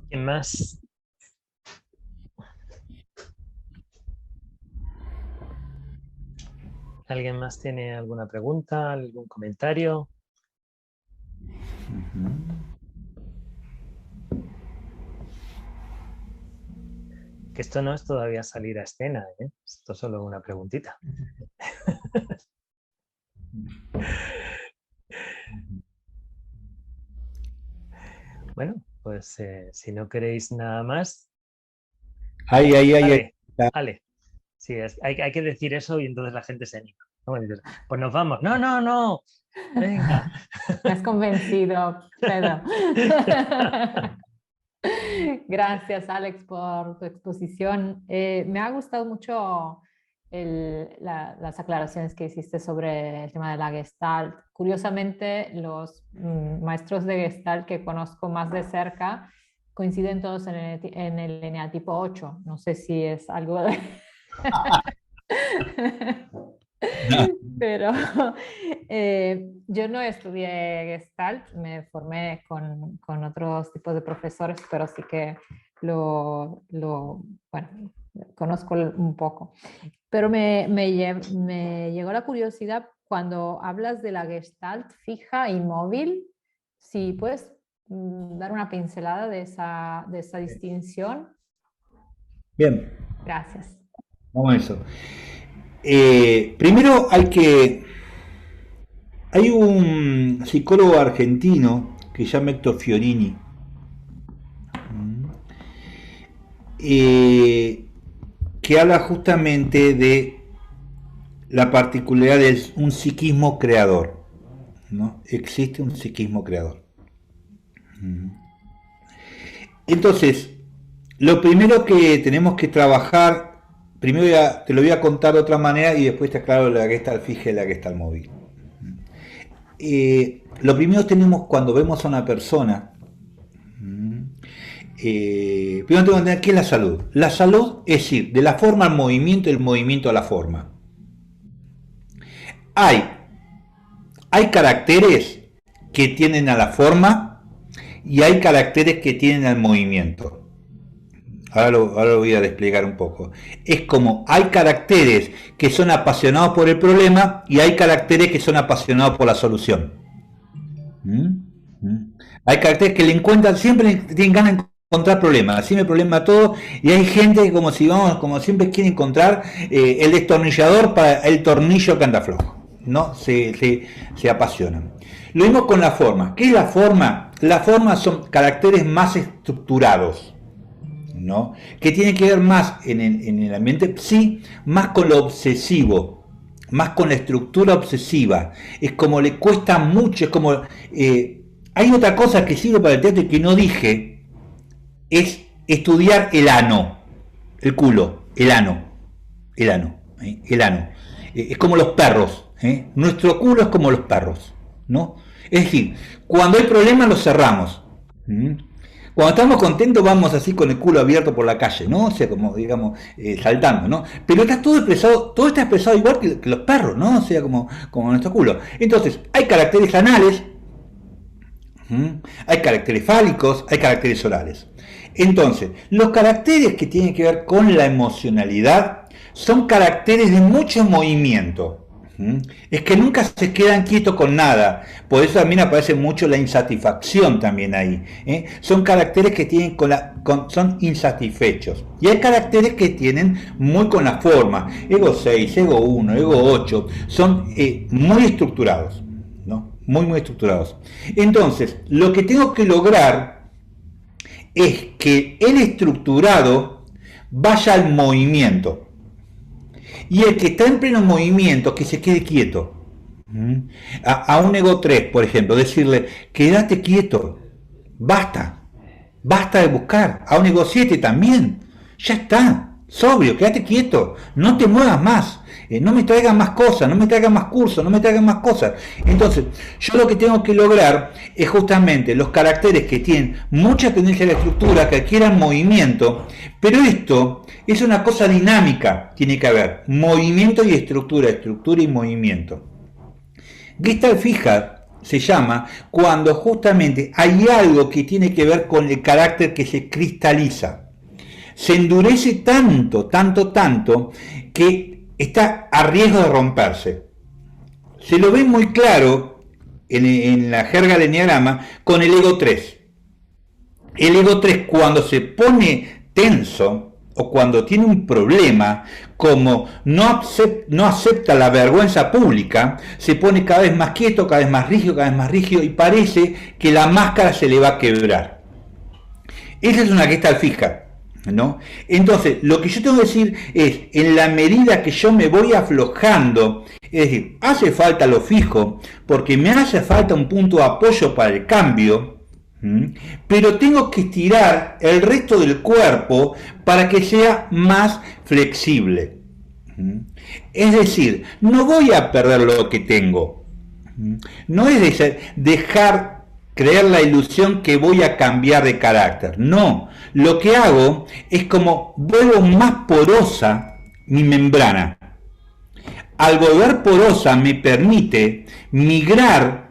¿Quién más? ¿Alguien más tiene alguna pregunta, algún comentario? Que esto no es todavía salir a escena, ¿eh? Esto es solo una preguntita. Bueno, pues si no queréis nada más... Ale. Sí, hay que decir eso y entonces la gente se anima. Pues nos vamos. No. Venga. Me has convencido, Pedro. Gracias, Alex, por tu exposición. Me ha gustado mucho las aclaraciones que hiciste sobre el tema de la Gestalt. Curiosamente, los maestros de Gestalt que conozco más de cerca coinciden todos en el eneatipo 8. No sé si es algo de... Pero yo no estudié Gestalt, me formé con otros tipos de profesores, pero sí que bueno, conozco un poco. Pero me llegó la curiosidad cuando hablas de la Gestalt fija y móvil, si puedes dar una pincelada de esa distinción. Bien. Gracias. Vamos a eso. Primero hay un psicólogo argentino que se llama Héctor Fiorini, que habla justamente de la particularidad de un psiquismo creador, ¿no? Existe un psiquismo creador. Entonces, lo primero que tenemos que trabajar, primero te lo voy a contar de otra manera y después te aclaro la Gestalt fija y la Gestalt móvil. Lo primero tenemos cuando vemos a una persona, primero tenemos que entender qué es la salud. La salud es decir, de la forma al movimiento y del movimiento a la forma. Hay caracteres que tienen a la forma y hay caracteres que tienen al movimiento. Ahora lo voy a explicar un poco. Es como hay caracteres que son apasionados por el problema y hay caracteres que son apasionados por la solución. Hay caracteres que le encuentran, siempre tienen ganas de encontrar problemas, siempre problema a todo, y hay gente que como siempre quiere encontrar el destornillador para el tornillo que anda flojo. ¿No? Se apasionan. Lo mismo con la forma. ¿Qué es la forma? La forma son caracteres más estructurados, ¿no? Que tiene que ver más en el ambiente psi, más con lo obsesivo, más con la estructura obsesiva. Es como le cuesta mucho, es como... hay otra cosa que sirve para el teatro y que no dije, es estudiar el ano, el culo, el ano. Es como los perros. Nuestro culo es como los perros, ¿no? Es decir, cuando hay problemas los cerramos. Cuando estamos contentos vamos así con el culo abierto por la calle, ¿no? O sea, como digamos, saltando, ¿no? Pero está todo está expresado igual que los perros, ¿no? O sea, como nuestro culo. Entonces, hay caracteres anales, hay caracteres fálicos, hay caracteres orales. Entonces, los caracteres que tienen que ver con la emocionalidad son caracteres de mucho movimiento. Es que nunca se quedan quietos con nada, por eso también aparece mucho la insatisfacción también ahí. Son caracteres que tienen son insatisfechos, y hay caracteres que tienen muy con la forma, ego 6, ego 1, ego 8, son muy estructurados, ¿no? Muy estructurados. Entonces, lo que tengo que lograr es que el estructurado vaya al movimiento. Y el que está en pleno movimiento, que se quede quieto. A un ego 3, por ejemplo, decirle, quédate quieto, basta de buscar. A un ego 7 también, ya está, sobrio, quédate quieto, no te muevas más, no me traigan más cosas, no me traigan más cursos, no me traigan más cosas. Entonces, yo lo que tengo que lograr es justamente los caracteres que tienen mucha tendencia a la estructura, que adquieran movimiento, pero esto es una cosa dinámica, tiene que haber movimiento y estructura y movimiento. Gestalt fija se llama cuando justamente hay algo que tiene que ver con el carácter que se cristaliza. Se endurece tanto, que está a riesgo de romperse. Se lo ve muy claro en la jerga del enneagrama con el ego 3. El ego 3, cuando se pone tenso o cuando tiene un problema, como no acepta la vergüenza pública, se pone cada vez más quieto, cada vez más rígido, y parece que la máscara se le va a quebrar. Esa es una Gestalt fija, ¿no? Entonces, lo que yo tengo que decir es, en la medida que yo me voy aflojando, es decir, hace falta lo fijo, porque me hace falta un punto de apoyo para el cambio, pero tengo que estirar el resto del cuerpo para que sea más flexible. Es decir, no voy a perder lo que tengo. No es dejar creer la ilusión que voy a cambiar de carácter. No, lo que hago es como vuelvo más porosa mi membrana. Al volver porosa me permite migrar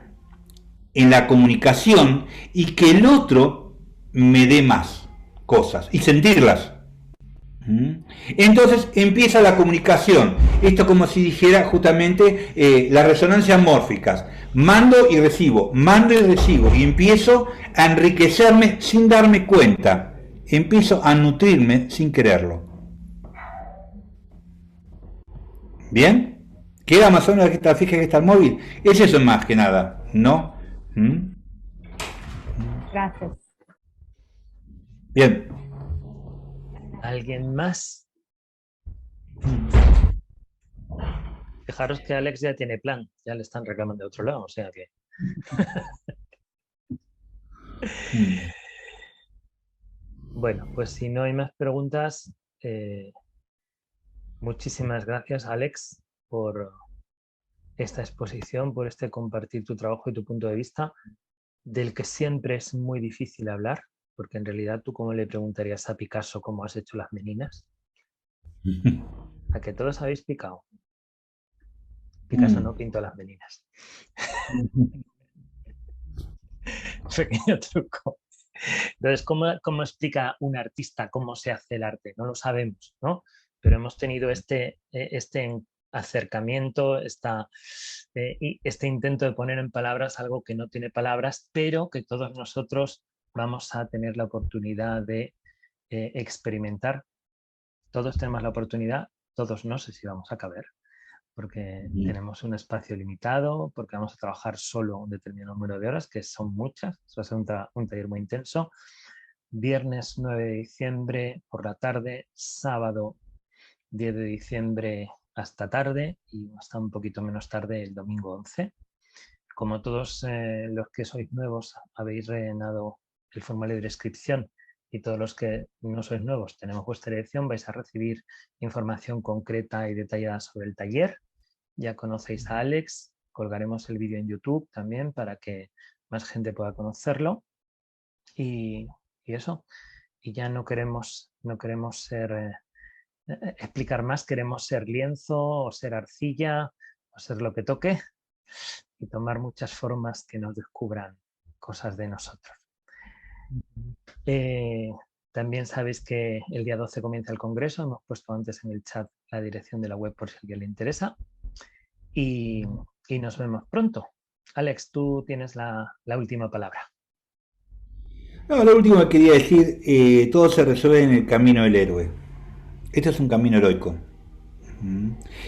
en la comunicación y que el otro me dé más cosas y sentirlas. Entonces empieza la comunicación. Esto como si dijera justamente las resonancias mórficas. Mando y recibo, y empiezo a enriquecerme sin darme cuenta. Empiezo a nutrirme sin quererlo. ¿Bien? ¿Queda más o menos que está fija, que está el móvil? Es eso más que nada, ¿no? Gracias. Bien. ¿Alguien más? Fijaros que Alex ya tiene plan, ya le están reclamando de otro lado, o sea que... Bueno, pues si no hay más preguntas, muchísimas gracias, Alex, por esta exposición, por este compartir tu trabajo y tu punto de vista, del que siempre es muy difícil hablar, porque en realidad tú cómo le preguntarías a Picasso cómo has hecho las meninas. ¿A que todos habéis picado? Picasso no pintó las meninas. Pequeño truco. Entonces, ¿cómo explica un artista cómo se hace el arte? No lo sabemos, ¿no? Pero hemos tenido este acercamiento, este intento de poner en palabras algo que no tiene palabras, pero que todos nosotros vamos a tener la oportunidad de experimentar. Todos tenemos la oportunidad, todos no sé si vamos a caber, porque tenemos un espacio limitado, porque vamos a trabajar solo un determinado número de horas, que son muchas. Eso va a ser un taller muy intenso. Viernes 9 de diciembre por la tarde, sábado 10 de diciembre hasta tarde y hasta un poquito menos tarde el domingo 11. Como todos los que sois nuevos habéis rellenado el formulario de inscripción y todos los que no sois nuevos tenemos vuestra dirección, vais a recibir información concreta y detallada sobre el taller. Ya conocéis a Alex, colgaremos el vídeo en YouTube también para que más gente pueda conocerlo. Y eso, y ya no queremos explicar más, queremos ser lienzo o ser arcilla o ser lo que toque y tomar muchas formas que nos descubran cosas de nosotros. También sabéis que el día 12 comienza el congreso. Hemos puesto antes en el chat la dirección de la web por si a alguien le interesa. Y nos vemos pronto. Alex, tú tienes la última palabra. No, lo último que quería decir, todo se resuelve en el camino del héroe. Este es un camino heroico.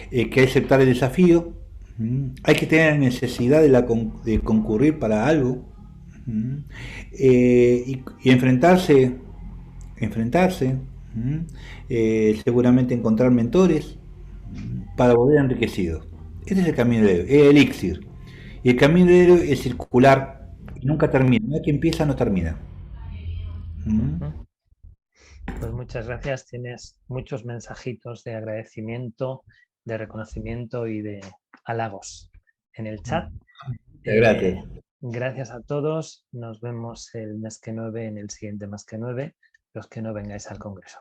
Que hay que aceptar el desafío. Hay que tener necesidad de concurrir para algo. Y enfrentarse, seguramente encontrar mentores para volver enriquecido. Este es el camino del héroe, el elixir. Y el camino del héroe es circular y nunca termina. Una vez que empieza, no termina. Pues muchas gracias. Tienes muchos mensajitos de agradecimiento, de reconocimiento y de halagos en el chat. Gracias. Gracias a todos. Nos vemos el mes que 9 en el siguiente Más que 9, los que no vengáis al Congreso.